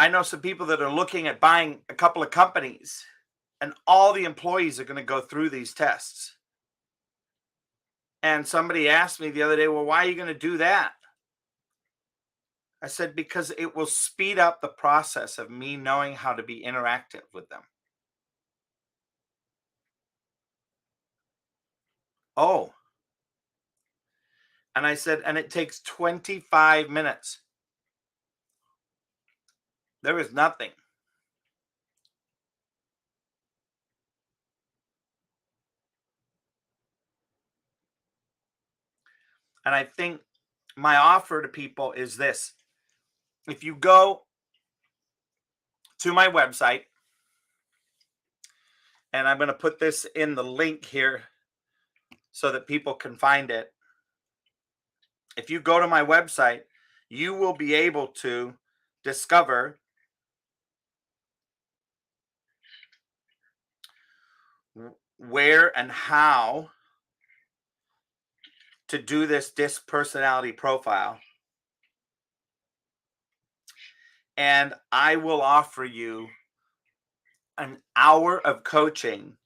I know some people that are looking at buying a couple of companies, and all the employees are going to go through these tests. And somebody asked me the other day, well, why are you going to do that? I said, because it will speed up the process of me knowing how to be interactive with them. Oh. And I said, and it takes 25 minutes. There is nothing. And I think my offer to people is this. If you go to my website, and I'm going to put this in the link here so that people can find it. If you go to my website, you will be able to discover where and how to do this DISC personality profile. And I will offer you an hour of coaching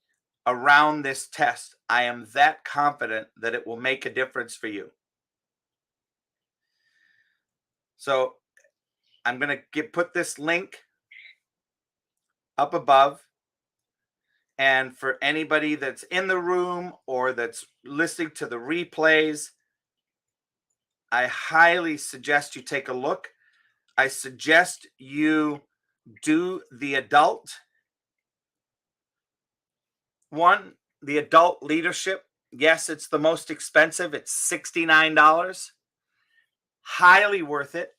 around this test. I am that confident that it will make a difference for you. So I'm going to put this link up above. And for anybody that's in the room or that's listening to the replays, I highly suggest you take a look. I suggest you do the adult one, the adult leadership. Yes, it's the most expensive. It's $69. Highly worth it.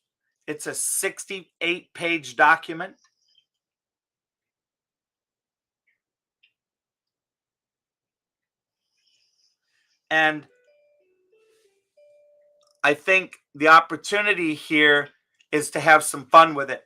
It's a 68-page document. And I think the opportunity here is to have some fun with it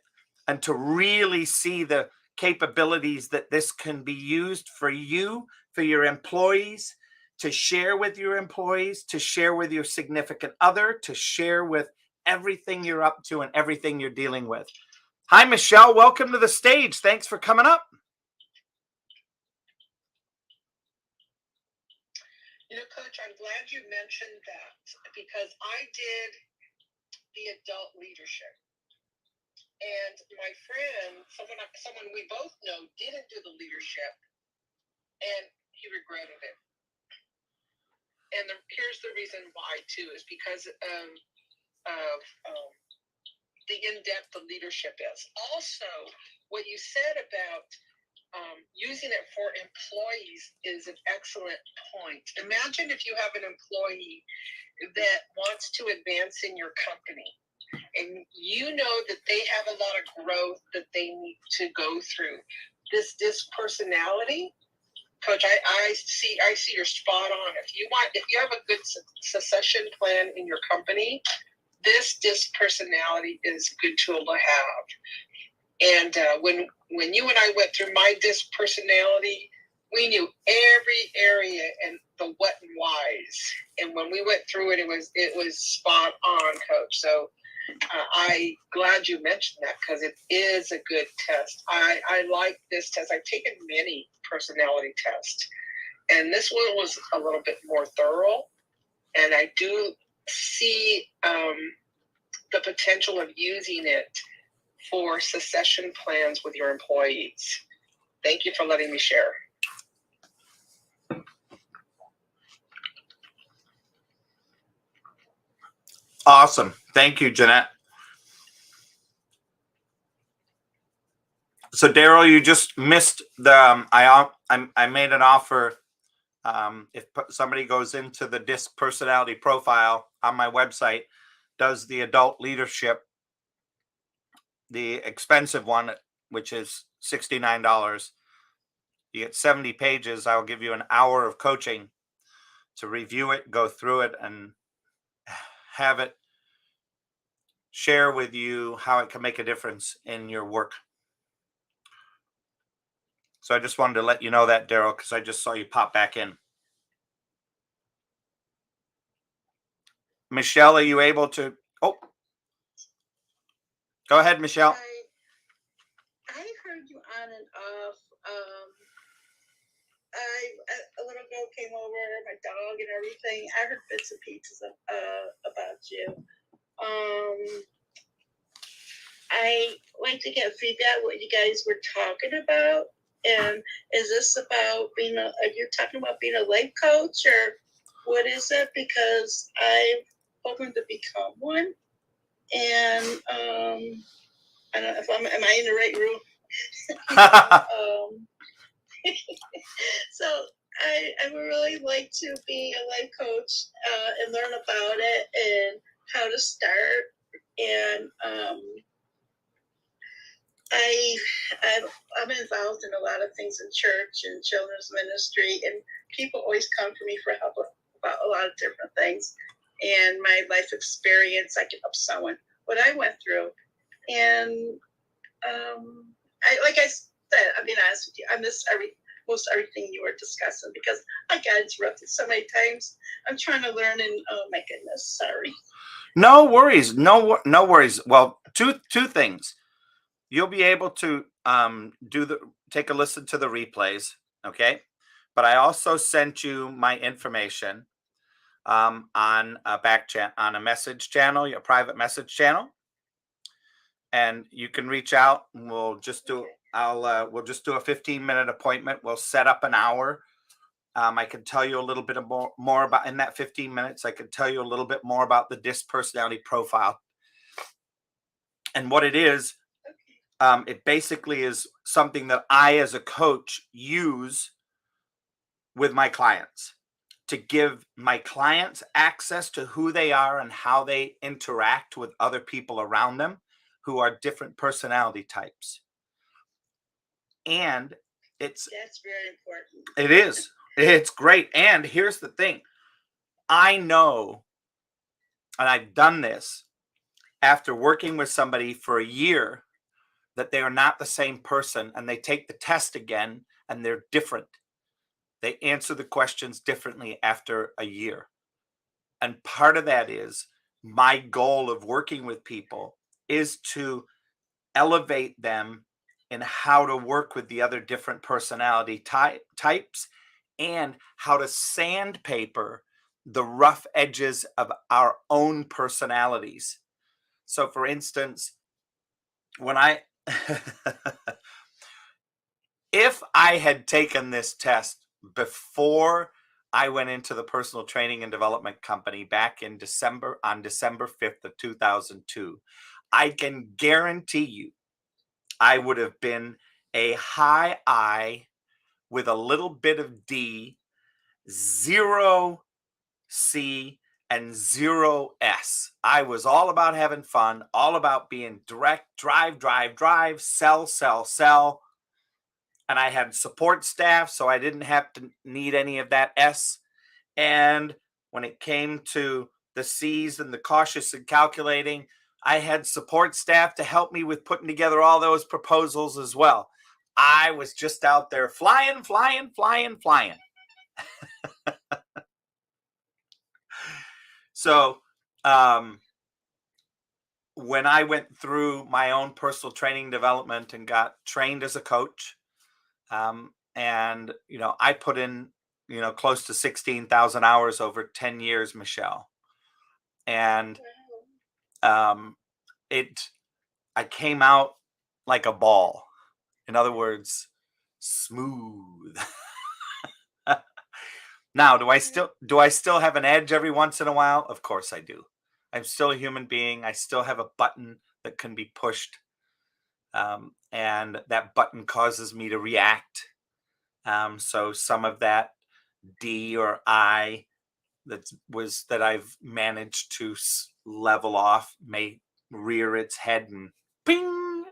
and to really see the capabilities that this can be used for you, for your employees, to share with your employees, to share with your significant other, to share with everything you're up to and everything you're dealing with. Hi, Michelle. Welcome to the stage. Thanks for coming up. You know, Coach, I'm glad you mentioned that because I did the adult leadership. And my friend, someone we both know, didn't do the leadership, and he regretted it. And here's the reason why, too, is because of the in-depth the leadership is. Also, what you said about using it for employees is an excellent point. Imagine if you have an employee that wants to advance in your company, and you know that they have a lot of growth that they need to go through. This personality, Coach, I see you're spot on. If you have a good succession plan in your company, this personality is a good tool to have. And when you and I went through my DISC personality, we knew every area and the what and whys. And when we went through it, it was spot on, Coach. So I'm glad you mentioned that because it is a good test. I like this test. I've taken many personality tests, and this one was a little bit more thorough. And I do see the potential of using it for succession plans with your employees. Thank you for letting me share. Awesome. Thank you, Jeanette. So, Daryl, you just missed the. I made an offer. If somebody goes into the DISC personality profile on my website, does the adult leadership, the expensive one, which is $69, you get 70 pages. I'll give you an hour of coaching to review it, go through it, and have it share with you how it can make a difference in your work. So I just wanted to let you know that, Daryl, because I just saw you pop back in. Michelle, are you able to? Oh, go ahead, Michelle. on and off. A little girl came over, my dog and everything. I heard bits and pieces about you. I like to get feedback what you guys were talking about. And is this about are you talking about being a life coach, or what is it? Because I'm hoping to become one. And I don't know if am I in the right room? So I would really like to be a life coach and learn about it and how to start. And I'm involved in a lot of things in church and children's ministry, and people always come to me for help about a lot of different things. And my life experience, I can help someone what I went through. And like I said, I'm being honest with you, I missed most everything you were discussing because I got interrupted so many times. I'm trying to learn, and oh my goodness, sorry. No worries. No worries. Well, two things. You'll be able to take a listen to the replays, okay? But I also sent you my information on a on a message channel, your private message channel, and you can reach out. And we'll just do we'll just do a 15-minute appointment. We'll set up an hour. I can tell you a little bit more about in that 15 minutes. I can tell you a little bit more about the DISC personality profile and what it is. It basically is something that I, as a coach, use with my clients to give my clients access to who they are and how they interact with other people around them who are different personality types. And that's very important. It is. It's great. And here's the thing. I know, and I've done this after working with somebody for a year, that they are not the same person, and they take the test again and they're different. They answer the questions differently after a year. And part of that is my goal of working with people is to elevate them in how to work with the other different personality types and how to sandpaper the rough edges of our own personalities. So for instance, when if I had taken this test before I went into the personal training and development company back in December 5th of 2002, I can guarantee you I would have been a high I with a little bit of D, 0 C, and 0 S. I was all about having fun, all about being direct, drive, sell. And I had support staff, so I didn't have to need any of that S. And when it came to the C's and the cautious and calculating, I had support staff to help me with putting together all those proposals as well. I was just out there flying. So when I went through my own personal training development and got trained as a coach, and I put in close to 16,000 hours over 10 years, Michelle, and I came out like a ball. In other words, smooth. Now, do I still have an edge every once in a while? Of course I do. I'm still a human being. I still have a button that can be pushed, and that button causes me to react. So some of that D or I that I've managed to level off may rear its head and ping.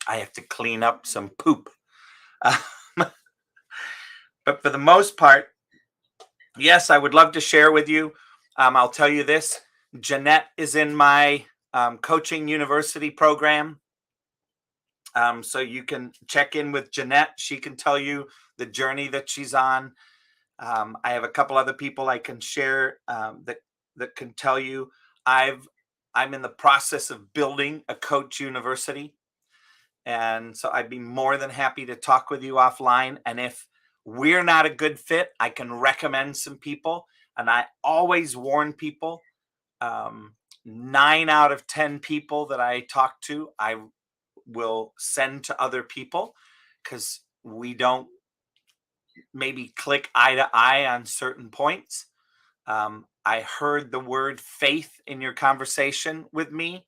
I have to clean up some poop. But for the most part, yes, I would love to share with you. I'll tell you this. Jeanette is in my coaching university program. So you can check in with Jeanette. She can tell you the journey that she's on. I have a couple other people I can share that can tell you. I'm in the process of building a coach university, And so I'd be more than happy to talk with you offline. And if we're not a good fit, I can recommend some people. And I always warn people, 9 out of 10 people that I talk to, I will send to other people because we don't maybe click eye to eye on certain points. I heard the word faith in your conversation with me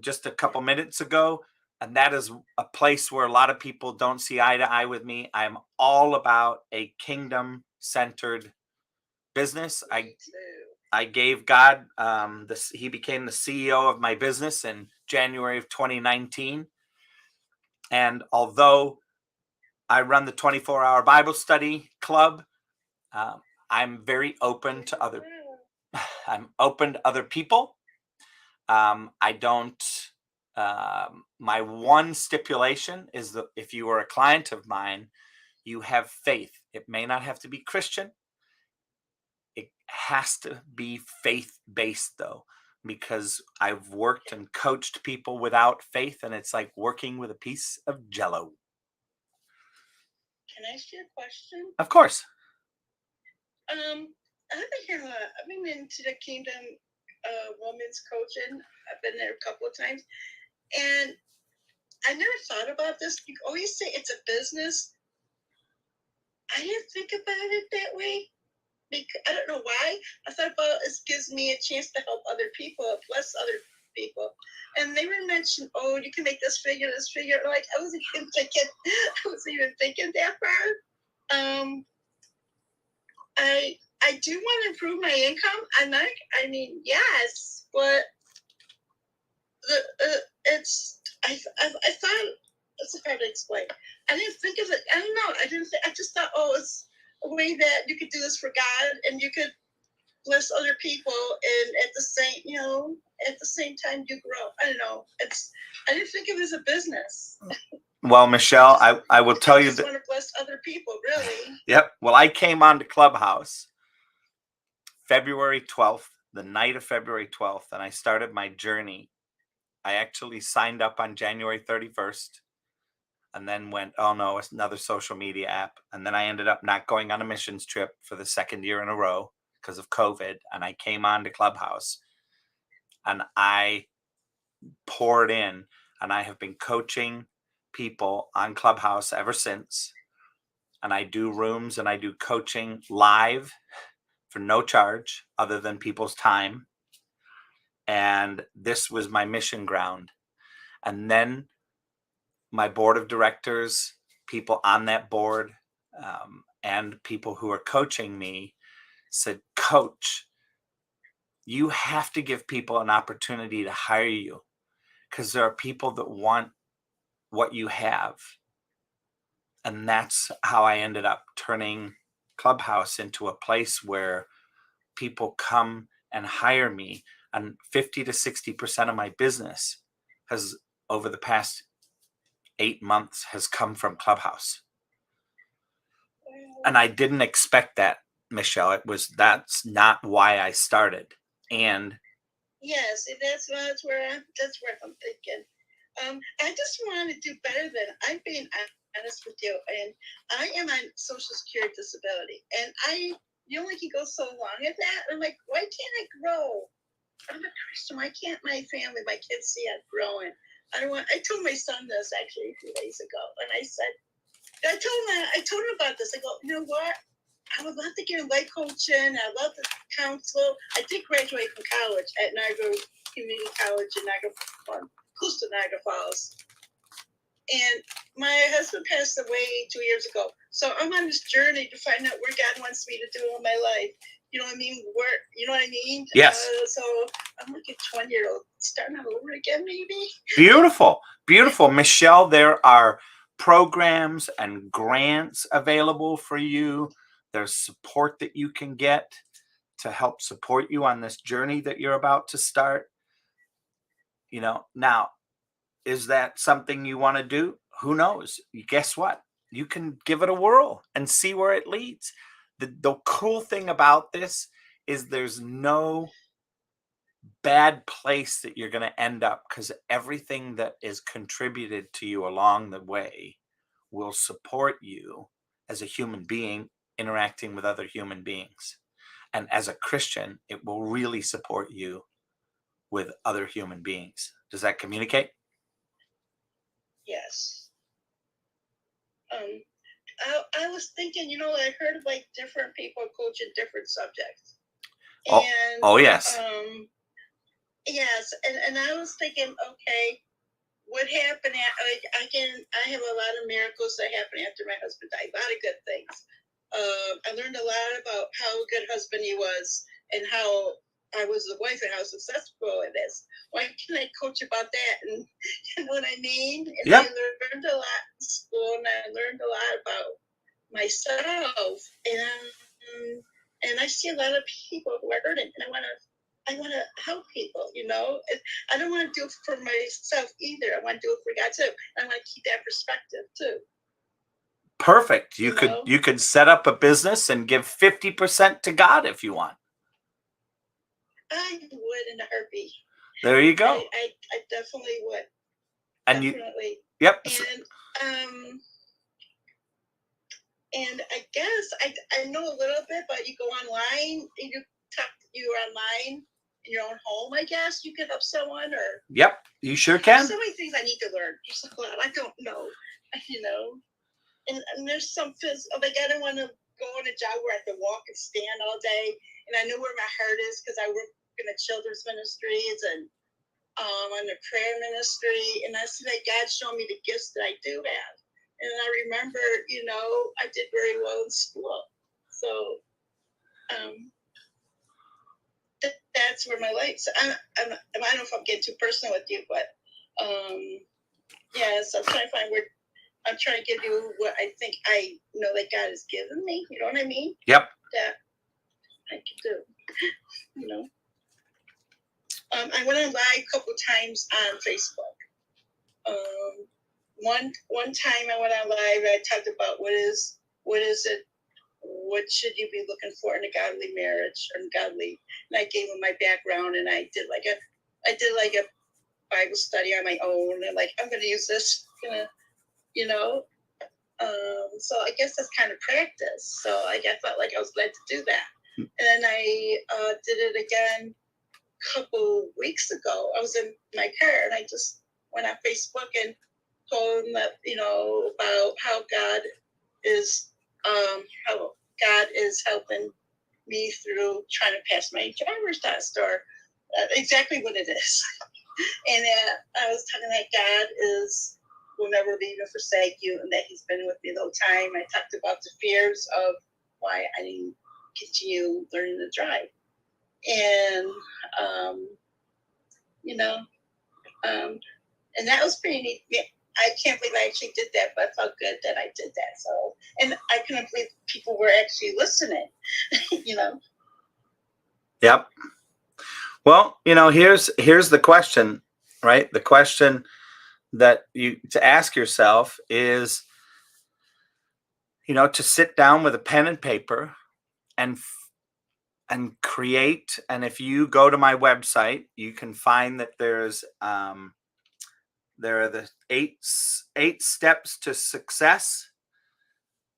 just a couple minutes ago. And that is a place where a lot of people don't see eye to eye with me. I'm all about a kingdom centered business. I gave God this. He became the CEO of my business in January of 2019. And although I run the 24-hour Bible study club, I'm very open to other. I'm open to other people. I don't. My one stipulation is that if you are a client of mine, you have faith. It may not have to be Christian. It has to be faith-based, though, because I've worked and coached people without faith, and it's like working with a piece of jello. Can I ask you a question? Of course. I've been into the Kingdom Women's Coaching. I've been there a couple of times, and I never thought about this. You always say it's a business. I didn't think about it that way. Because, I don't know why. I thought about it gives me a chance to help other people, bless other people. And they were mentioned, oh, you can make this figure. Like I wasn't even thinking that far. I do want to improve my income. Yes, but I thought that's hard to explain. I didn't think of it. I don't know. I just thought, oh, it's a way that you could do this for God and you could bless other people, and at the same time you grow. I don't know. I didn't think of it as a business. Well, Michelle, I will tell you that I just want to bless other people, really. Yep. Well, I came on to Clubhouse February 12th, the night of February 12th, and I started my journey. I actually signed up on January 31st and then went, oh no, it's another social media app. And then I ended up not going on a missions trip for the second year in a row because of COVID. And I came on to Clubhouse and I poured in, and I have been coaching people on Clubhouse ever since. And I do rooms and I do coaching live for no charge other than people's time. And this was my mission ground. And then my board of directors, people on that board, and people who are coaching me said, Coach, you have to give people an opportunity to hire you because there are people that want what you have. And that's how I ended up turning Clubhouse into a place where people come and hire me. And 50 to 60% of my business has, over the past 8 months, has come from Clubhouse. And I didn't expect that, Michelle. That's not why I started. And yes, that's where I'm thinking. I just want to do better than I'm being honest with you. And I am on Social Security disability, and you only can go so long at that. I'm like, why can't I grow? I'm a Christian. Why can't my family, my kids see I'm growing? I told my son this actually a few days ago, and I told him about this. I go, you know what? I would love to get in life coaching. I love the counsel. I did graduate from college at Niagara Community College in close to Niagara Falls. And my husband passed away 2 years ago. So I'm on this journey to find out where God wants me to do in my life. You know what I mean? You know what I mean? Yes. So I'm like a 20-year-old starting all over again, maybe. Beautiful. Beautiful. Michelle, there are programs and grants available for you. There's support that you can get to help support you on this journey that you're about to start. Now, is that something you want to do? Who knows? Guess what? You can give it a whirl and see where it leads. The cool thing about this is there's no bad place that you're going to end up, because everything that is contributed to you along the way will support you as a human being interacting with other human beings. And as a Christian, it will really support you with other human beings. Does that communicate? Yes. I was thinking, I heard of like different people coaching different subjects. Oh, And oh yes. Yes, and I was thinking, okay, what happened? I have a lot of miracles that happened after my husband died. A lot of good things. I learned a lot about how a good husband he was, and how I was a wife, and how successful it is. Why can't I coach about that? And you know what I mean? And Yep. I learned a lot in school, and I learned a lot about myself, and I see a lot of people who are hurting, and I want to help people. I don't want to do it for myself either. I want to do it for God too. I want to keep that perspective too. Perfect. You could set up a business and give 50% to God if you want. I would in a heartbeat. There you go. I definitely would. And definitely. Yep. And I guess I know a little bit, but you go online, you're online in your own home, I guess. You can help someone, or... Yep, you sure can. There's so many things I need to learn. There's a lot I don't know, And there's some like, I don't want to go on a job where I have to walk and stand all day. And I know where my heart is, because I work in the children's ministries and on the prayer ministry. And I see that God showed me the gifts that I do have. And I remember, I did very well in school. So that's where my life. So I don't know if I'm getting too personal with you, but so I'm trying to find where I'm trying to give you what I think I know that God has given me. You know what I mean? Yep. That I can do. I went on live a couple times on Facebook. One time I went on live, I talked about what is it, what should you be looking for in a godly marriage or godly, and I gave them my background, and I did like a Bible study on my own, and like, I'm going to use this, so I guess that's kind of practice. So I felt like I was glad to do that. And then I did it again a couple weeks ago. I was in my car, and I just went on Facebook and told them that, about how God is helping me through trying to pass my driver's test, or exactly what it is. And I was talking that God will never leave and forsake you, and that He's been with me the whole time. I talked about the fears of why I didn't continue learning to drive, and and that was pretty neat. Yeah, I can't believe I actually did that, but I felt good that I did that. So, and I couldn't believe people were actually listening. Yep. Well, here's the question, right? The question that you to ask yourself is, to sit down with a pen and paper and create. And if you go to my website, you can find that there are the eight steps to success.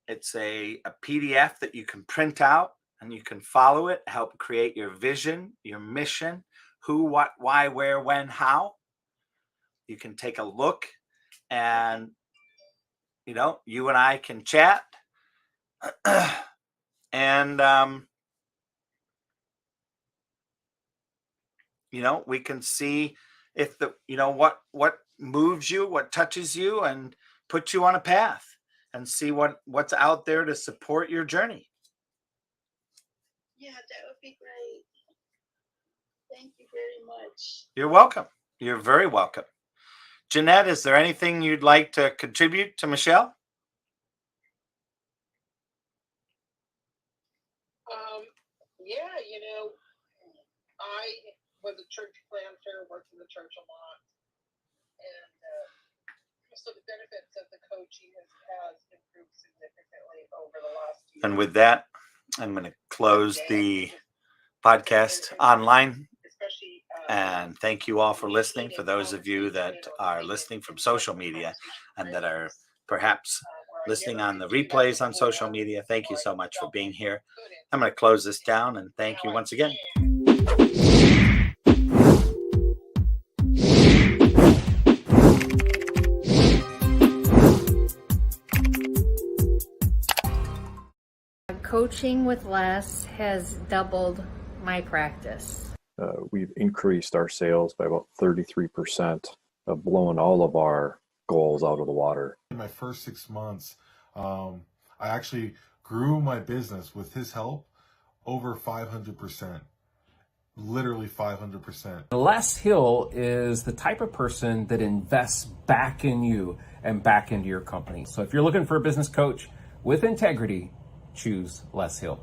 It's a PDF that you can print out, and you can follow it, help create your vision, your mission, who, what, why, where, when, how. You can take a look, and you and I can chat, and we can see if what moves you, what touches you, and puts you on a path, and see what's out there to support your journey. Yeah, that would be great. Thank you very much. You're welcome. You're very welcome. Jeanette, is there anything you'd like to contribute to Michelle? Yeah, I was a church planter, worked in the church a lot, and so the benefits of the coaching has improved significantly over the last year. And with that, I'm going to close the podcast online. Especially And thank you all for listening. For those of you that are listening from social media and that are perhaps listening on the replays on social media, thank you so much for being here. I'm going to close this down and thank you once again. Coaching with Les has doubled my practice. We've increased our sales by about 33%, of blowing all of our goals out of the water. In my first 6 months, I actually grew my business with his help over 500%. Literally 500%. Les Hill is the type of person that invests back in you and back into your company. So if you're looking for a business coach with integrity, choose Les Hill.